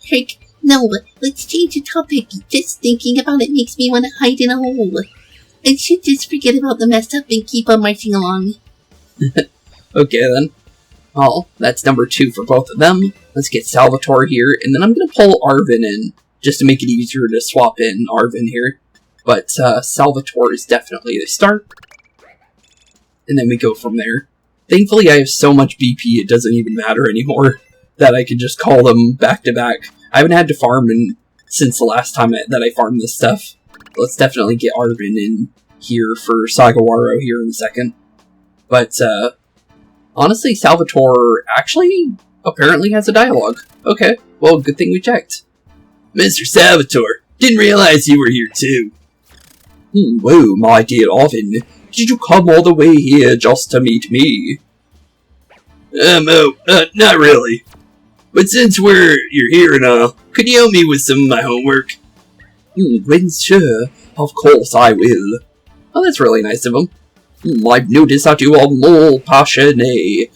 Speaker 2: Herc, no, let's change the topic. Just thinking about it makes me want to hide in a hole. I should just forget about the mess up and keep on marching along.
Speaker 1: Okay then. Well, that's number 2 for both of them. Let's get Salvatore here, and then I'm going to pull Arven in, just to make it easier to swap in Arven here. But Salvatore is definitely the start. And then we go from there. Thankfully I have so much BP it doesn't even matter anymore, that I can just call them back to back. I haven't had to farm since the last time that I farmed this stuff. Let's definitely get Arven in here for Sagawaro here in a second. But, honestly, Salvatore actually apparently has a dialogue. Okay, well, good thing we checked.
Speaker 3: Mr. Salvatore, didn't realize you were here too.
Speaker 1: Whoa, my dear Arven, did you come all the way here just to meet me?
Speaker 3: Not really. But since you're here and all, could you help me with some of my homework?
Speaker 1: When sure, of course I will. Oh, that's really nice of him. I've noticed that you are more passionate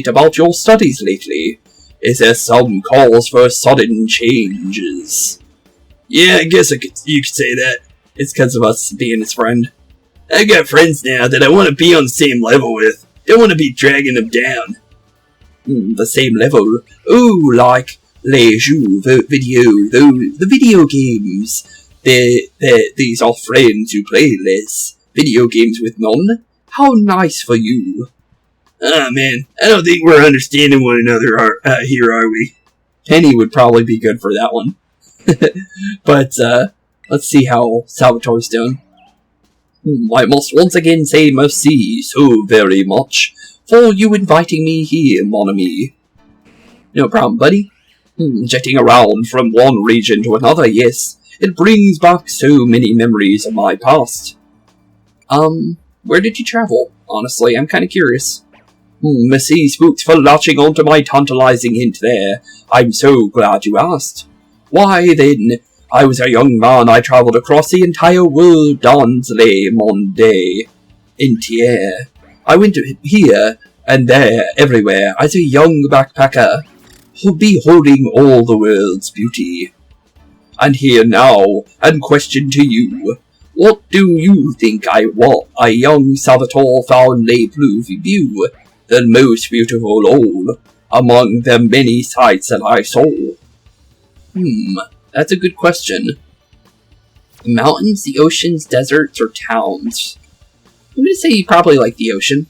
Speaker 1: about your studies lately. Is there some cause for sudden changes?
Speaker 3: Yeah, I guess you could say that.
Speaker 1: It's because of us being his friend.
Speaker 3: I got friends now that I want to be on the same level with. Don't want to be dragging them down.
Speaker 1: The same level? Oh, like les jeux video, the video games. These are friends who play less video games with none. How nice for you.
Speaker 3: Ah, man, I don't think we're understanding one another here, are we?
Speaker 1: Penny would probably be good for that one. But, let's see how Salvatore's doing. I must once again say merci so very much for you inviting me here, mon ami. No problem, buddy. Jetting around from one region to another, yes. It brings back so many memories of my past. Where did you travel? Honestly, I'm kind of curious. Merci, Spooks, for latching onto my tantalizing hint there. I'm so glad you asked. Why, then, I was a young man. I travelled across the entire world dans le monde entier. I went here and there, everywhere, as a young backpacker, beholding all the world's beauty. And here now, and question to you, what do you think a young Salvatore found le plus beau, the most beautiful all, among the many sights that I saw? That's a good question. The mountains, the oceans, deserts, or towns? I'm gonna say you probably like the ocean.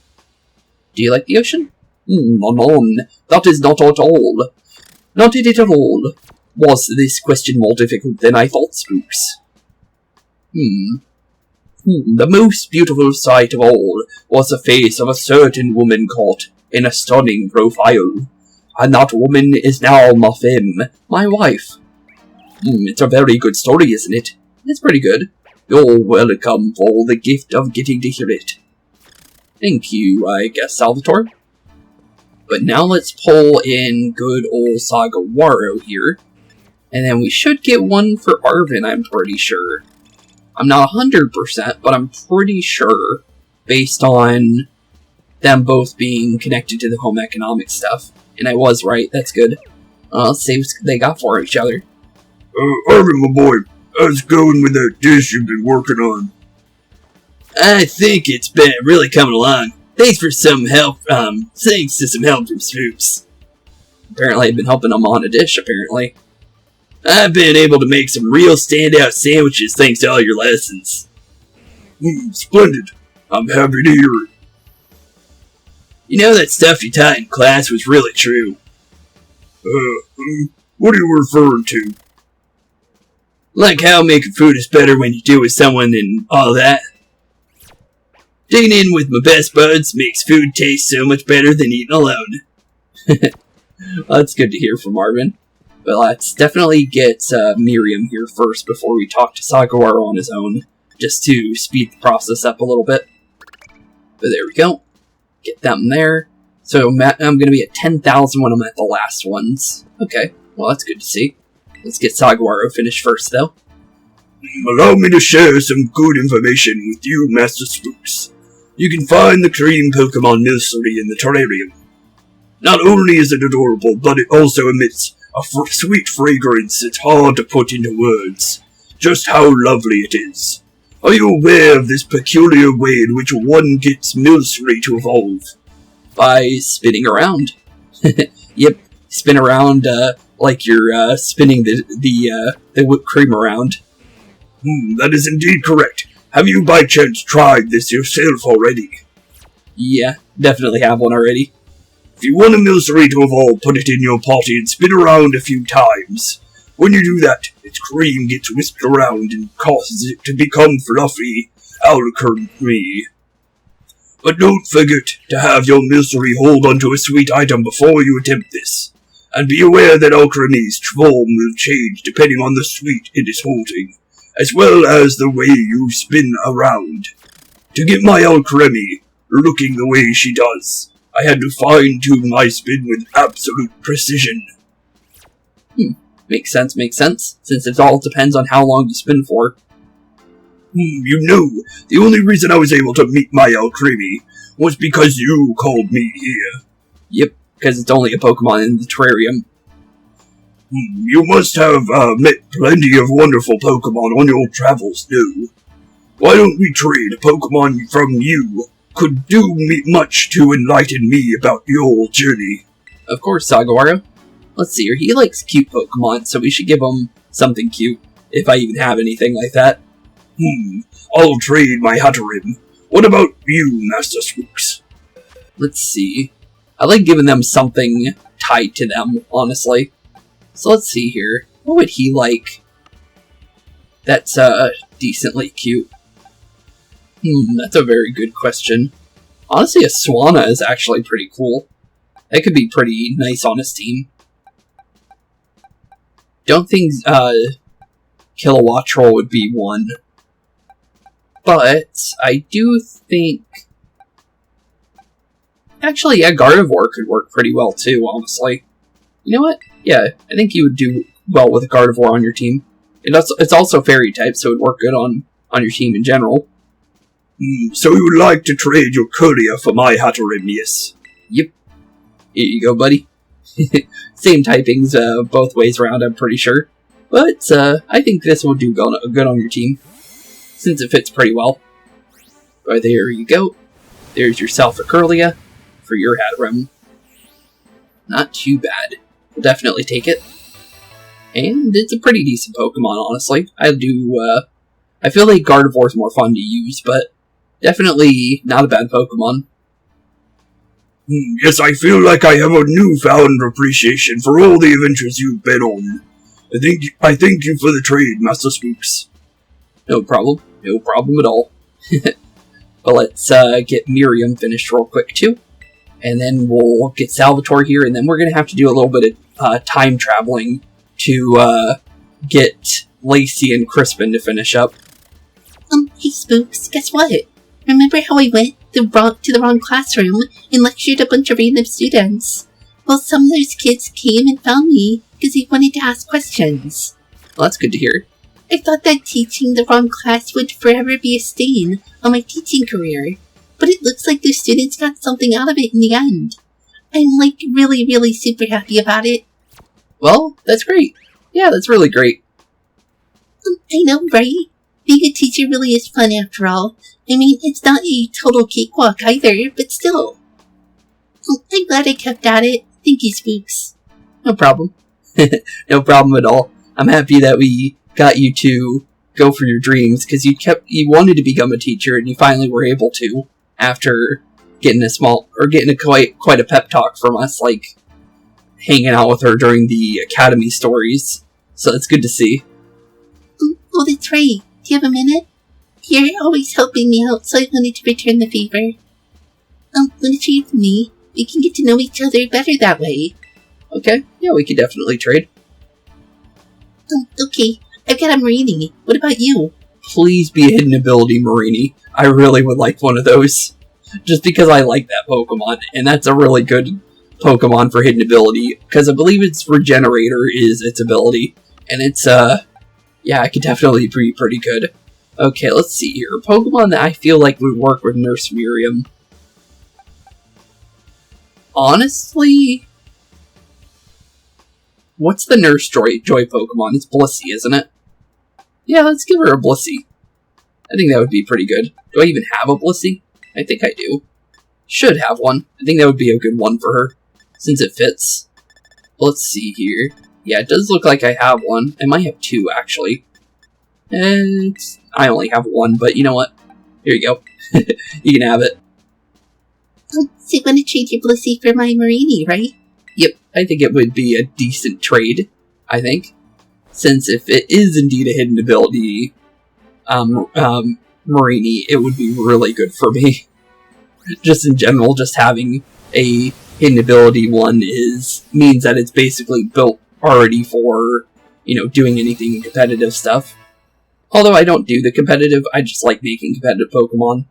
Speaker 1: Do you like the ocean? None. That is not at all. Not it at all. Was this question more difficult than I thought, Spooks? The most beautiful sight of all was the face of a certain woman caught in a stunning profile. And that woman is now ma femme, my wife. It's a very good story, isn't it? It's pretty good. You're welcome for the gift of getting to hear it. Thank you, I guess, Salvatore. But now let's pull in good old Sagawaro here. And then we should get one for Arven, I'm pretty sure. I'm not 100%, but I'm pretty sure, based on them both being connected to the home economics stuff. And I was right, that's good. Let's see what they got for each other.
Speaker 3: Arven, my boy, how's it going with that dish you've been working on? I think it's been really coming along. Thanks to some help from Spooks.
Speaker 1: Apparently I've been helping them on a dish, apparently.
Speaker 3: I've been able to make some real standout sandwiches thanks to all your lessons. Splendid. I'm happy to hear it. You know that stuff you taught in class was really true. What are you referring to? Like how making food is better when you do it with someone and all that. Digging in with my best buds makes food taste so much better than eating alone.
Speaker 1: Well, that's good to hear from Arven. But let's definitely get Miriam here first before we talk to Sagawaro on his own, just to speed the process up a little bit. But there we go. Get them there. So I'm going to be at 10,000 when I'm at the last ones. Okay, well that's good to see. Let's get Sagawaro finished first, though.
Speaker 3: Allow me to share some good information with you, Master Spooks. You can find the cream Pokemon nursery in the terrarium. Not only is it adorable, but it also emits a sweet fragrance that's hard to put into words. Just how lovely it is. Are you aware of this peculiar way in which one gets nursery to evolve?
Speaker 1: By spinning around. Yep, spin around like you're spinning the whipped cream around.
Speaker 3: That is indeed correct. Have you by chance tried this yourself already?
Speaker 1: Yeah, definitely have one already.
Speaker 3: If you want a nursery to evolve, put it in your potty and spin around a few times. When you do that, its cream gets whisked around and causes it to become fluffy alchemy. But don't forget to have your nursery hold onto a sweet item before you attempt this. And be aware that alchemy's form will change depending on the sweet it is holding, as well as the way you spin around. To get my alchemy looking the way she does, I had to fine-tune my spin with absolute precision.
Speaker 1: Makes sense, since it all depends on how long you spin for.
Speaker 3: You know, the only reason I was able to meet my alchemy was because you called me here.
Speaker 1: Yep, because it's only a Pokemon in the terrarium.
Speaker 3: You must have met plenty of wonderful Pokemon on your travels, no? Why don't we trade a Pokemon from you? Could do me much to enlighten me about your journey.
Speaker 1: Of course, Sagawaru. Let's see here, he likes cute Pokemon, so we should give him something cute, if I even have anything like that.
Speaker 3: I'll trade my Hatterim. What about you, Master Spooks?
Speaker 1: Let's see. I like giving them something tied to them, honestly. So let's see here. What would he like? That's, decently cute. That's a very good question. Honestly, a Swanna is actually pretty cool. That could be pretty nice on his team. Don't think, Kilowattrel would be one. But, I do think... Actually, yeah, Gardevoir could work pretty well too, honestly. You know what? Yeah, I think you would do well with a Gardevoir on your team. It's also fairy type, so it would work good on your team in general.
Speaker 3: So you would like to trade your courier for my Hatterim, yes?
Speaker 1: Yep. Here you go, buddy. Same typings both ways around, I'm pretty sure. But I think this will do good on your team, since it fits pretty well. But there you go. There's yourself a Kirlia for your Hatterim. Not too bad. We'll definitely take it. And it's a pretty decent Pokemon, honestly. I feel like Gardevoir is more fun to use, but definitely not a bad Pokemon.
Speaker 3: Yes, I feel like I have a newfound appreciation for all the adventures you've been on. I thank you for the trade, Master Spooks.
Speaker 1: No problem. No problem at all. But let's get Miriam finished real quick, too. And then we'll get Salvatore here, and then we're going to have to do a little bit of time traveling to get Lacey and Crispin to finish up.
Speaker 2: Hey Spooks, guess what? Remember how I went to the wrong classroom and lectured a bunch of random students? Well, some of those kids came and found me because they wanted to ask questions.
Speaker 1: Well, that's good to hear.
Speaker 2: I thought that teaching the wrong class would forever be a stain on my teaching career, but it looks like those students got something out of it in the end. I'm really, really super happy about it.
Speaker 1: Well, that's great. Yeah, that's really great.
Speaker 2: I know, right? Being a teacher really is fun after all. I mean, it's not a total cakewalk either, but still. I'm glad I kept at it. Thank you, Spooks.
Speaker 1: No problem. No problem at all. I'm happy that we got you to go for your dreams, because you wanted to become a teacher, and you finally were able to, after getting quite a pep talk from us, like hanging out with her during the Academy stories. So it's good to see.
Speaker 2: Oh, that's right. Do you have a minute? You're always helping me out, so I wanted to return the favor. When it's you and me, we can get to know each other better that way.
Speaker 1: Okay, yeah, we could definitely trade.
Speaker 2: Okay. I've got a Marini. What about you?
Speaker 1: Please be a hidden ability Marini. I really would like one of those. Just because I like that Pokemon, and that's a really good Pokemon for hidden ability, because I believe its Regenerator is its ability, and it's Yeah, it could definitely be pretty good. Okay, let's see here. Pokemon that I feel like would work with Nurse Miriam. Honestly, what's the Nurse Joy Pokemon? It's Blissey, isn't it? Yeah, let's give her a Blissey. I think that would be pretty good. Do I even have a Blissey? I think I do. Should have one. I think that would be a good one for her, since it fits. Let's see here. Yeah, it does look like I have one. I might have two, actually. And I only have one, but you know what? Here you go. You can have it.
Speaker 2: Oh, so you want to trade your Blissey for my Marini, right?
Speaker 1: Yep, I think it would be a decent trade, I think. Since if it is indeed a hidden ability, Marini, it would be really good for me. Just in general, just having a hidden ability one means that it's basically built already for, doing anything in competitive stuff. Although I don't do the competitive, I just like making competitive Pokemon.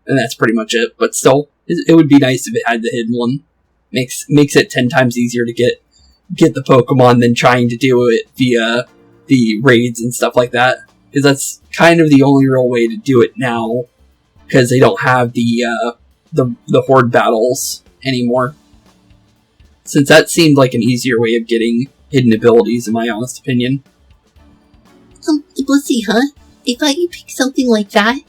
Speaker 1: And that's pretty much it. But still, it would be nice if it had the hidden one. Makes it 10 times easier to get the Pokemon than trying to do it via the raids and stuff like that. Because that's kind of the only real way to do it now. Because they don't have the horde battles anymore. Since that seemed like an easier way of getting hidden abilities, in my honest opinion.
Speaker 2: The Blissey, huh? I thought you picked something like that.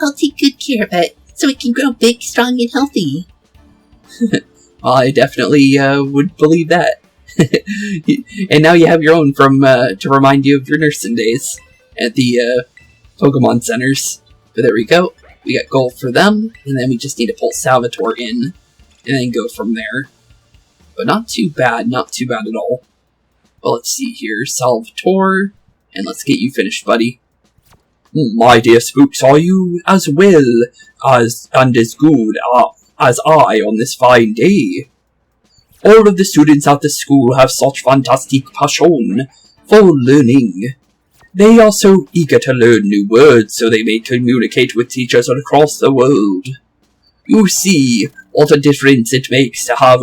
Speaker 2: I'll take good care of it, so it can grow big, strong, and healthy.
Speaker 1: I definitely would believe that. And now you have your own to remind you of your nursing days at the Pokemon centers. But there we go. We got gold for them, and then we just need to pull Salvatore in, and then go from there. But not too bad at all. But let's see here, Salvatore, and let's get you finished, buddy. My dear Spooks, are you as well and as good as I on this fine day? All of the students at the school have such fantastic passion for learning. They are so eager to learn new words so they may communicate with teachers across the world. You see what a difference it makes to have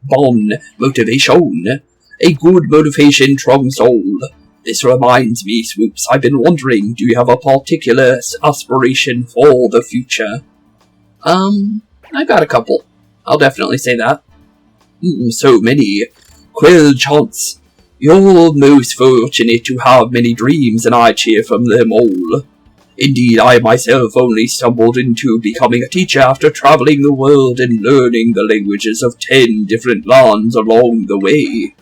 Speaker 1: bon motivation. A good motivation trumps all. This reminds me, Swoops, I've been wondering, do you have a particular aspiration for the future? I got a couple. I'll definitely say that. So many. Quill Chance. You're most fortunate to have many dreams, and I cheer from them all. Indeed, I myself only stumbled into becoming a teacher after traveling the world and learning the languages of 10 different lands along the way.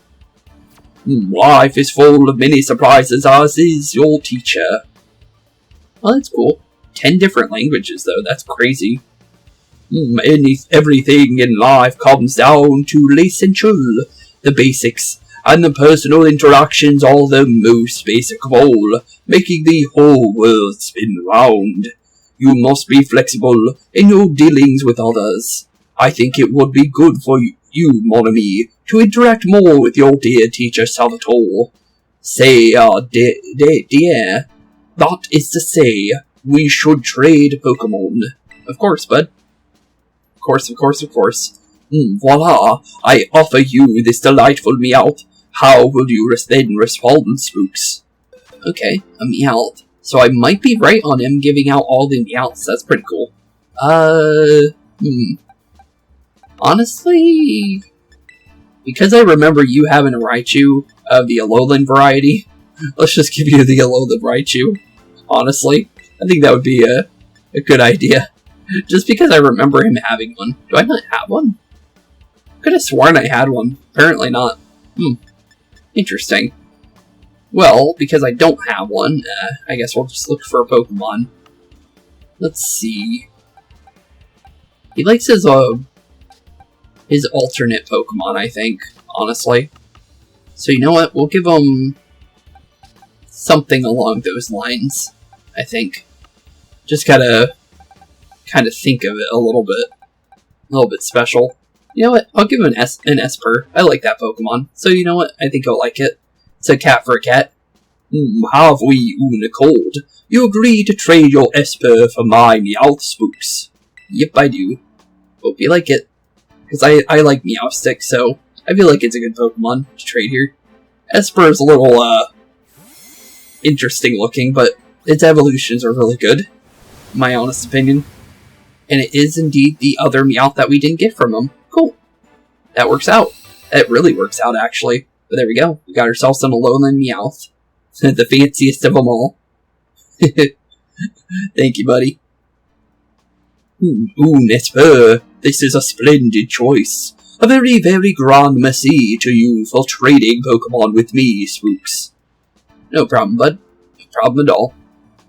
Speaker 1: Life is full of many surprises, as is your teacher. Well, that's cool. 10 different languages, though. That's crazy. Everything in life comes down to l'essential, the basics, and the personal interactions are the most basic of all, making the whole world spin round. You must be flexible in your dealings with others. I think it would be good for you, mon ami, to interact more with your dear teacher Salvatore. Say, dear, that is to say, we should trade Pokemon. Of course, bud. Of course. Voila, I offer you this delightful Meowth. How will you then respond, Spooks? Okay, a Meowth. So I might be right on him giving out all the Meowths. That's pretty cool. Honestly, because I remember you having a Raichu of the Alolan variety, let's just give you the Alolan Raichu. Honestly, I think that would be a good idea. Just because I remember him having one. Do I not have one? Could have sworn I had one. Apparently not. Interesting. Well, because I don't have one, I guess we'll just look for a Pokemon. Let's see. He likes his alternate Pokemon, I think, honestly. So you know what? We'll give him something along those lines, I think. Just gotta kind of think of it a little bit special. You know what? I'll give him an Esper. I like that Pokemon. So you know what? I think I'll like it. It's a cat for a cat. Have we una cold? You agree to trade your Esper for my Meowth, Spooks? Yep, I do. Hope you like it. Because I like Meowstic, so I feel like it's a good Pokemon to trade here. Esper is a little, interesting looking, but its evolutions are really good, in my honest opinion. And it is indeed the other Meowth that we didn't get from him. Cool. That works out. That really works out, actually. But there we go. We got ourselves an Alolan Meowth. The fanciest of them all. Thank you, buddy. Ooh, n'est-ce pas? This is a splendid choice. A very, very grand merci to you for trading Pokemon with me, Spooks. No problem, bud. No problem at all.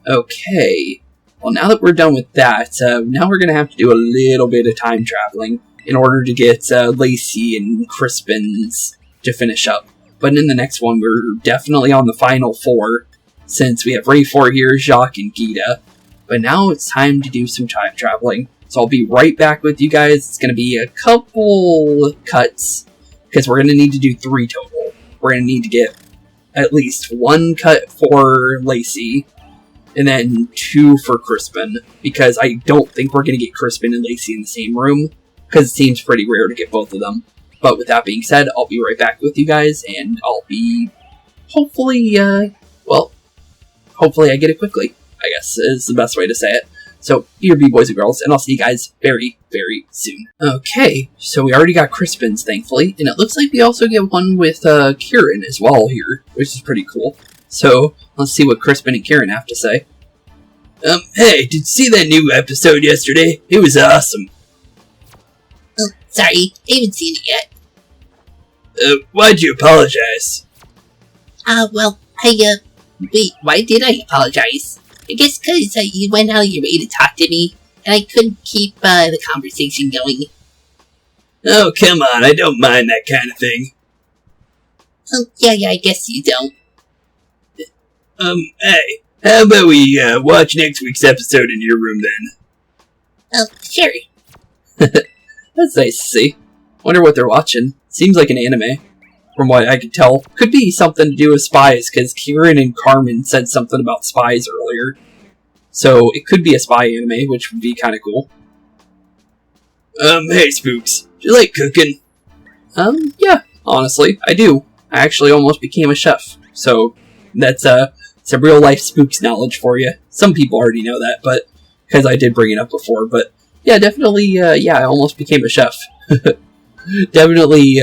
Speaker 1: Okay. Well, now that we're done with that, now we're going to have to do a little bit of time traveling in order to get Lacey and Crispin's to finish up. But in the next one, we're definitely on the final 4, since we have Rayfor here, Jacques, and Geeta. But now it's time to do some time traveling. So I'll be right back with you guys. It's going to be a couple cuts, because we're going to need to do 3 total. We're going to need to get at least 1 cut for Lacey, and then 2 for Crispin, because I don't think we're going to get Crispin and Lacey in the same room, because it seems pretty rare to get both of them. But with that being said, I'll be right back with you guys, and I'll be hopefully, hopefully I get it quickly, I guess is the best way to say it. So, here be boys and girls, and I'll see you guys very, very soon. Okay, so we already got Crispin's, thankfully, and it looks like we also get one with Kieran as well here, which is pretty cool. So, let's see what Crispin and Kieran have to say. Hey, did you see that new episode yesterday? It was awesome.
Speaker 2: Oh, sorry, I haven't seen it yet.
Speaker 3: Why'd you apologize?
Speaker 2: Well, wait, why did I apologize? I guess because you went out of your way to talk to me, and I couldn't keep the conversation going.
Speaker 3: Oh, come on, I don't mind that kind of thing.
Speaker 2: Oh, yeah, I guess you don't.
Speaker 3: Hey, how about we watch next week's episode in your room then?
Speaker 2: Oh, sure.
Speaker 1: That's nice to see. Wonder what they're watching. Seems like an anime, from what I could tell. Could be something to do with spies, because Kieran and Carmen said something about spies earlier. So it could be a spy anime, which would be kind of cool.
Speaker 3: Hey Spooks, do you like cooking?
Speaker 1: Yeah, honestly, I do. I actually almost became a chef, so that's some real life Spooks knowledge for you. Some people already know that, but because I did bring it up before, but yeah, definitely, I almost became a chef. Definitely,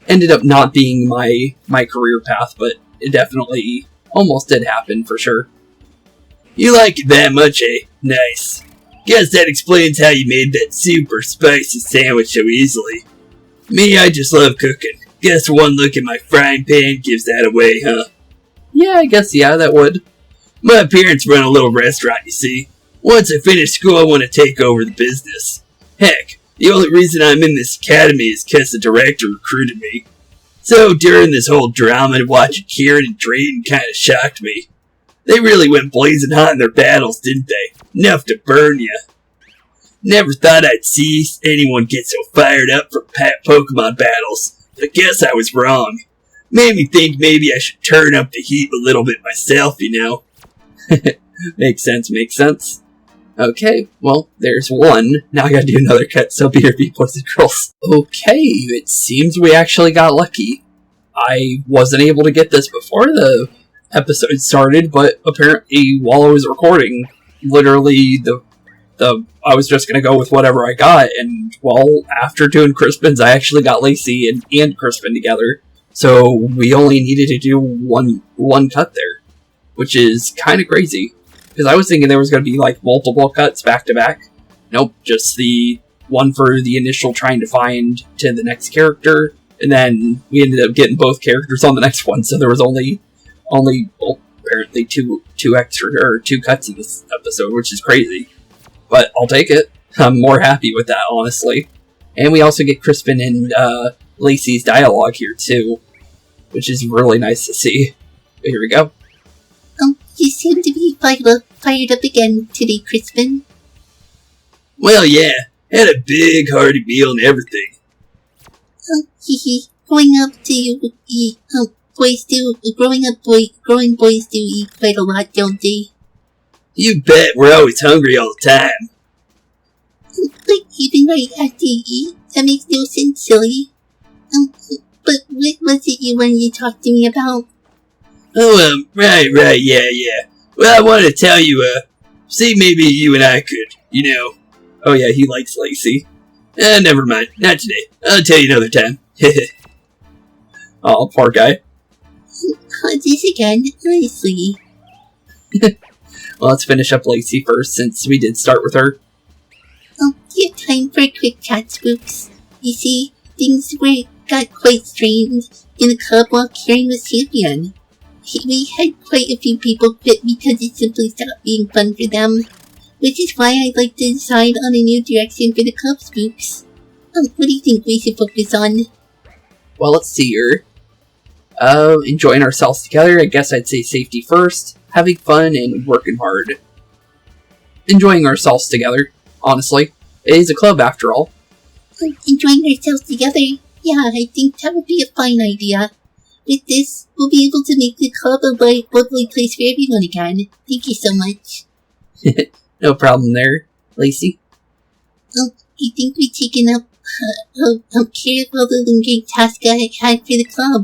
Speaker 1: ended up not being my career path, but it definitely almost did happen for sure.
Speaker 3: You like it that much, eh? Nice. Guess that explains how you made that super spicy sandwich so easily. Me, I just love cooking. Guess one look at my frying pan gives that away, huh?
Speaker 1: Yeah, I guess, yeah, that would.
Speaker 3: My parents run a little restaurant, you see. Once I finish school, I want to take over the business. Heck, the only reason I'm in this academy is because the director recruited me. So during this whole drama, watching Kieran and Drayton kind of shocked me. They really went blazing hot in their battles, didn't they? Enough to burn you. Never thought I'd see anyone get so fired up for Pokemon battles, but I guess I was wrong. Made me think maybe I should turn up the heat a little bit myself, you know?
Speaker 1: Makes sense. Okay, well, there's one. Now I gotta do another cut, so be here, boys and girls. Okay, it seems we actually got lucky. I wasn't able to get this before the episode started, but apparently while I was recording, literally I was just gonna go with whatever I got, and well, after doing Crispin's, I actually got Lacey and Crispin together. So we only needed to do one cut there, which is kind of crazy. Because I was thinking there was going to be like multiple cuts back to back. Nope, just the one for the initial trying to find to the next character, and then we ended up getting both characters on the next one. So there was only apparently two cuts in this episode, which is crazy. But I'll take it. I'm more happy with that, honestly. And we also get Crispin and Lacey's dialogue here too, which is really nice to see. But here we go.
Speaker 2: You seem to be fired up again today, Crispin.
Speaker 3: Well, yeah. Had a big hearty meal and everything.
Speaker 2: Growing boys do eat quite a lot, don't they?
Speaker 3: You bet, we're always hungry all the time.
Speaker 2: But even right after you eat, that makes no sense, silly. But what was it you wanted to talk to me about?
Speaker 3: Oh, right, yeah. Well, I wanted to tell you, see, maybe you and I could,
Speaker 1: Oh yeah, he likes Lacey.
Speaker 3: Never mind, not today. I'll tell you another time.
Speaker 1: Oh, poor guy.
Speaker 2: This again, honestly.
Speaker 1: Well, let's finish up Lacey first, since we did start with her.
Speaker 2: Do you have time for a quick chat, Spooks? You see, things got quite strained in the club while Kieran was champion. We had quite a few people quit because it simply stopped being fun for them, which is why I'd like to decide on a new direction for the club, Spooks. What do you think we should focus on?
Speaker 1: Well, let's see here. Enjoying ourselves together. I guess I'd say safety first. Having fun and working hard. Enjoying ourselves together, honestly. It is a club after all.
Speaker 2: Enjoying ourselves together? Yeah, I think that would be a fine idea. With this, we'll be able to make the club a lovely place for everyone again. Thank you so much.
Speaker 1: No problem there, Lacey.
Speaker 2: I think we've taken up care of all the lingering tasks I had for the club.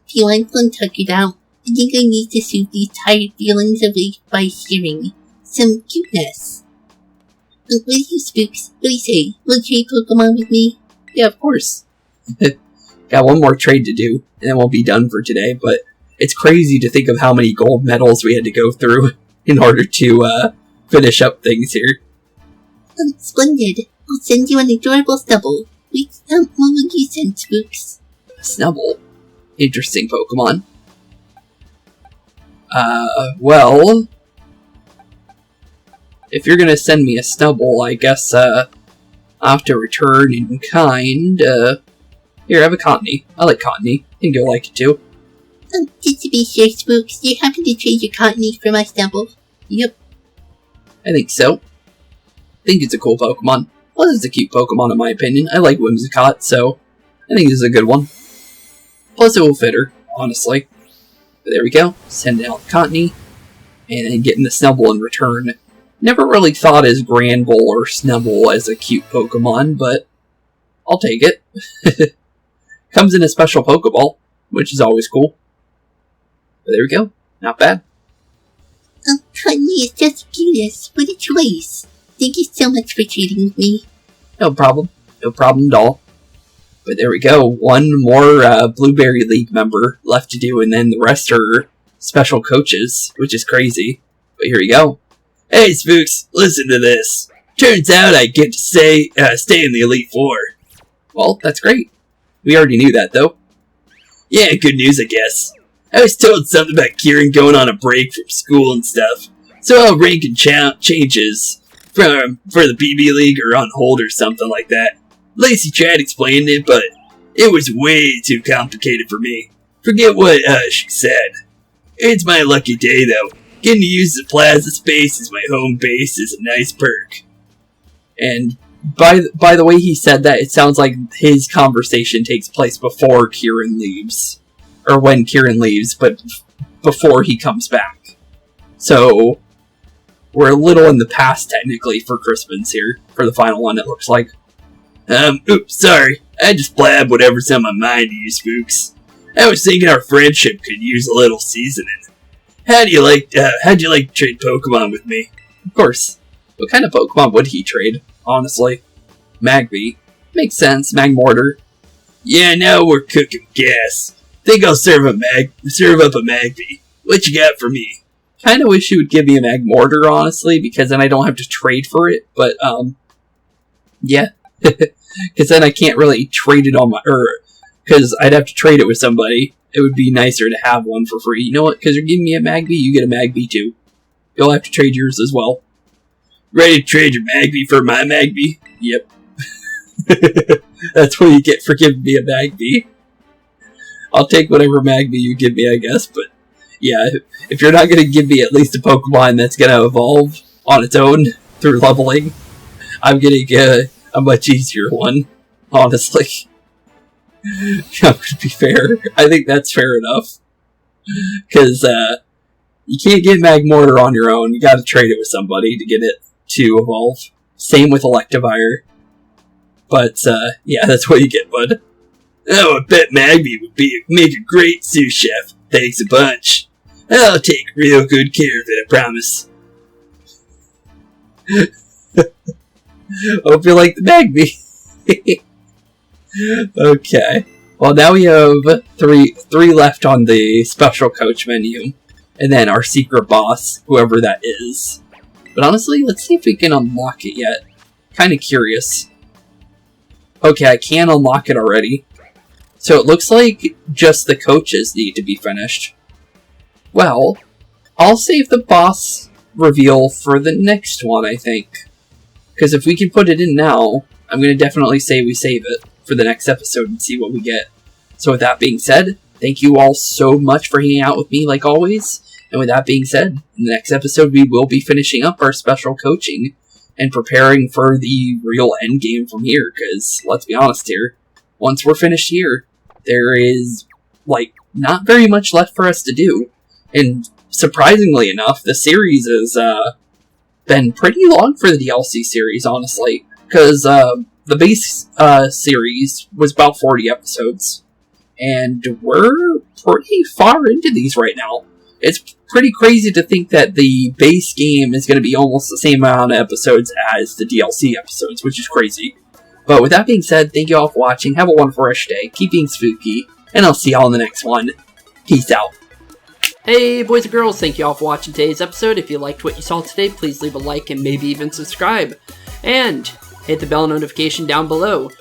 Speaker 2: Feeling tuckered out. I think I need to soothe these tired feelings away by sharing some cuteness. What do you, Spooks? What do you say? Will you trade Pokemon with me?
Speaker 1: Yeah, of course. Got one more trade to do, and then we'll be done for today, but it's crazy to think of how many gold medals we had to go through in order to finish up things here.
Speaker 2: Splendid. I'll send you an adorable Snubble. Wait, what would you send, Spooks?
Speaker 1: Snubble? Interesting Pokemon. Well, if you're gonna send me a Snubble, I guess, I'll have to return in kind. Here, have a Cottony. I like Cottony. I think you'll like it too.
Speaker 2: Just to be sure, Spooks, you're happy to trade your Cottony for my Snubble?
Speaker 1: Yep. I think so. I think it's a cool Pokemon. Plus, it's a cute Pokemon in my opinion. I like Whimsicott, so I think this is a good one. Plus, it will fit her, honestly. But there we go. Sending out Cottony. And then getting the Snubble in return. Never really thought as Granbull or Snubble as a cute Pokemon, but I'll take it. Comes in a special Pokeball, which is always cool. But there we go. Not bad.
Speaker 2: Cottony is just the cutest. What a choice. Thank you so much for trading with me.
Speaker 1: No problem. No problem at all. But there we go. One more Blueberry League member left to do, and then the rest are special coaches, which is crazy. But here we go.
Speaker 3: Hey, Spooks, listen to this. Turns out I get to stay in the Elite Four.
Speaker 1: Well, that's great. We already knew that, though.
Speaker 3: Yeah, good news, I guess. I was told something about Kieran going on a break from school and stuff, so our rank and changes for the BB League are on hold or something like that. Lacey tried explaining it, but it was way too complicated for me. Forget what she said. It's my lucky day, though. Getting to use the plaza space as my home base is a nice perk.
Speaker 1: And by the way he said that, it sounds like his conversation takes place before Kieran leaves. Or when Kieran leaves, but before he comes back. So, we're a little in the past, technically, for Crispin's here. For the final one, it looks like.
Speaker 3: Oops, sorry. I just blab whatever's on my mind to you, Spooks. I was thinking our friendship could use a little seasoning. How'd you like to trade Pokemon with me?
Speaker 1: Of course. What kind of Pokemon would he trade, honestly? Magby. Makes sense, Magmortar.
Speaker 3: Yeah, now we're cooking gas. Think I'll serve up a Magby. What you got for me?
Speaker 1: Kinda wish you would give me a Magmortar, honestly, because then I don't have to trade for it, but, yeah. Because then I can't really trade it on my, because I'd have to trade it with somebody. It would be nicer to have one for free. You know what? Because you're giving me a Magby, you get a Magby too. You'll have to trade yours as well.
Speaker 3: Ready to trade your Magby for my Magby?
Speaker 1: Yep. That's what you get for giving me a Magby. I'll take whatever Magby you give me, I guess, but yeah, if you're not going to give me at least a Pokemon that's going to evolve on its own through leveling, I'm getting a much easier one, honestly. To be fair, I think that's fair enough. Because you can't get Magmortar on your own, you gotta trade it with somebody to get it to evolve. Same with Electivire. But, yeah, that's what you get, bud.
Speaker 3: Oh, I bet Magby would make a great sous chef. Thanks a bunch. I'll take real good care of it, I promise.
Speaker 1: Hope you like the Magby. Okay. Well, now we have three left on the special coach menu. And then our secret boss, whoever that is. But honestly, let's see if we can unlock it yet. Kind of curious. Okay, I can unlock it already. So it looks like just the coaches need to be finished. Well, I'll save the boss reveal for the next one, I think. Because if we can put it in now, I'm going to definitely say we save it for the next episode and see what we get. So with that being said, thank you all so much for hanging out with me like always. And with that being said, in the next episode we will be finishing up our special coaching and preparing for the real endgame from here. Because, let's be honest here, once we're finished here, there is, like, not very much left for us to do. And surprisingly enough, the series has been pretty long for the DLC series, honestly. Because the base series was about 40 episodes. And we're pretty far into these right now. It's pretty crazy to think that the base game is going to be almost the same amount of episodes as the DLC episodes, which is crazy. But with that being said, thank you all for watching, have a wonderful rest of your day, keep being spooky, and I'll see y'all in the next one. Peace out. Hey boys and girls, thank you all for watching today's episode. If you liked what you saw today, please leave a like and maybe even subscribe. And hit the bell notification down below.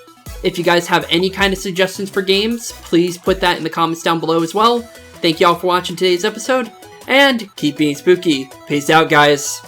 Speaker 1: If you guys have any kind of suggestions for games, please put that in the comments down below as well. Thank you all for watching today's episode, and keep being spooky. Peace out, guys.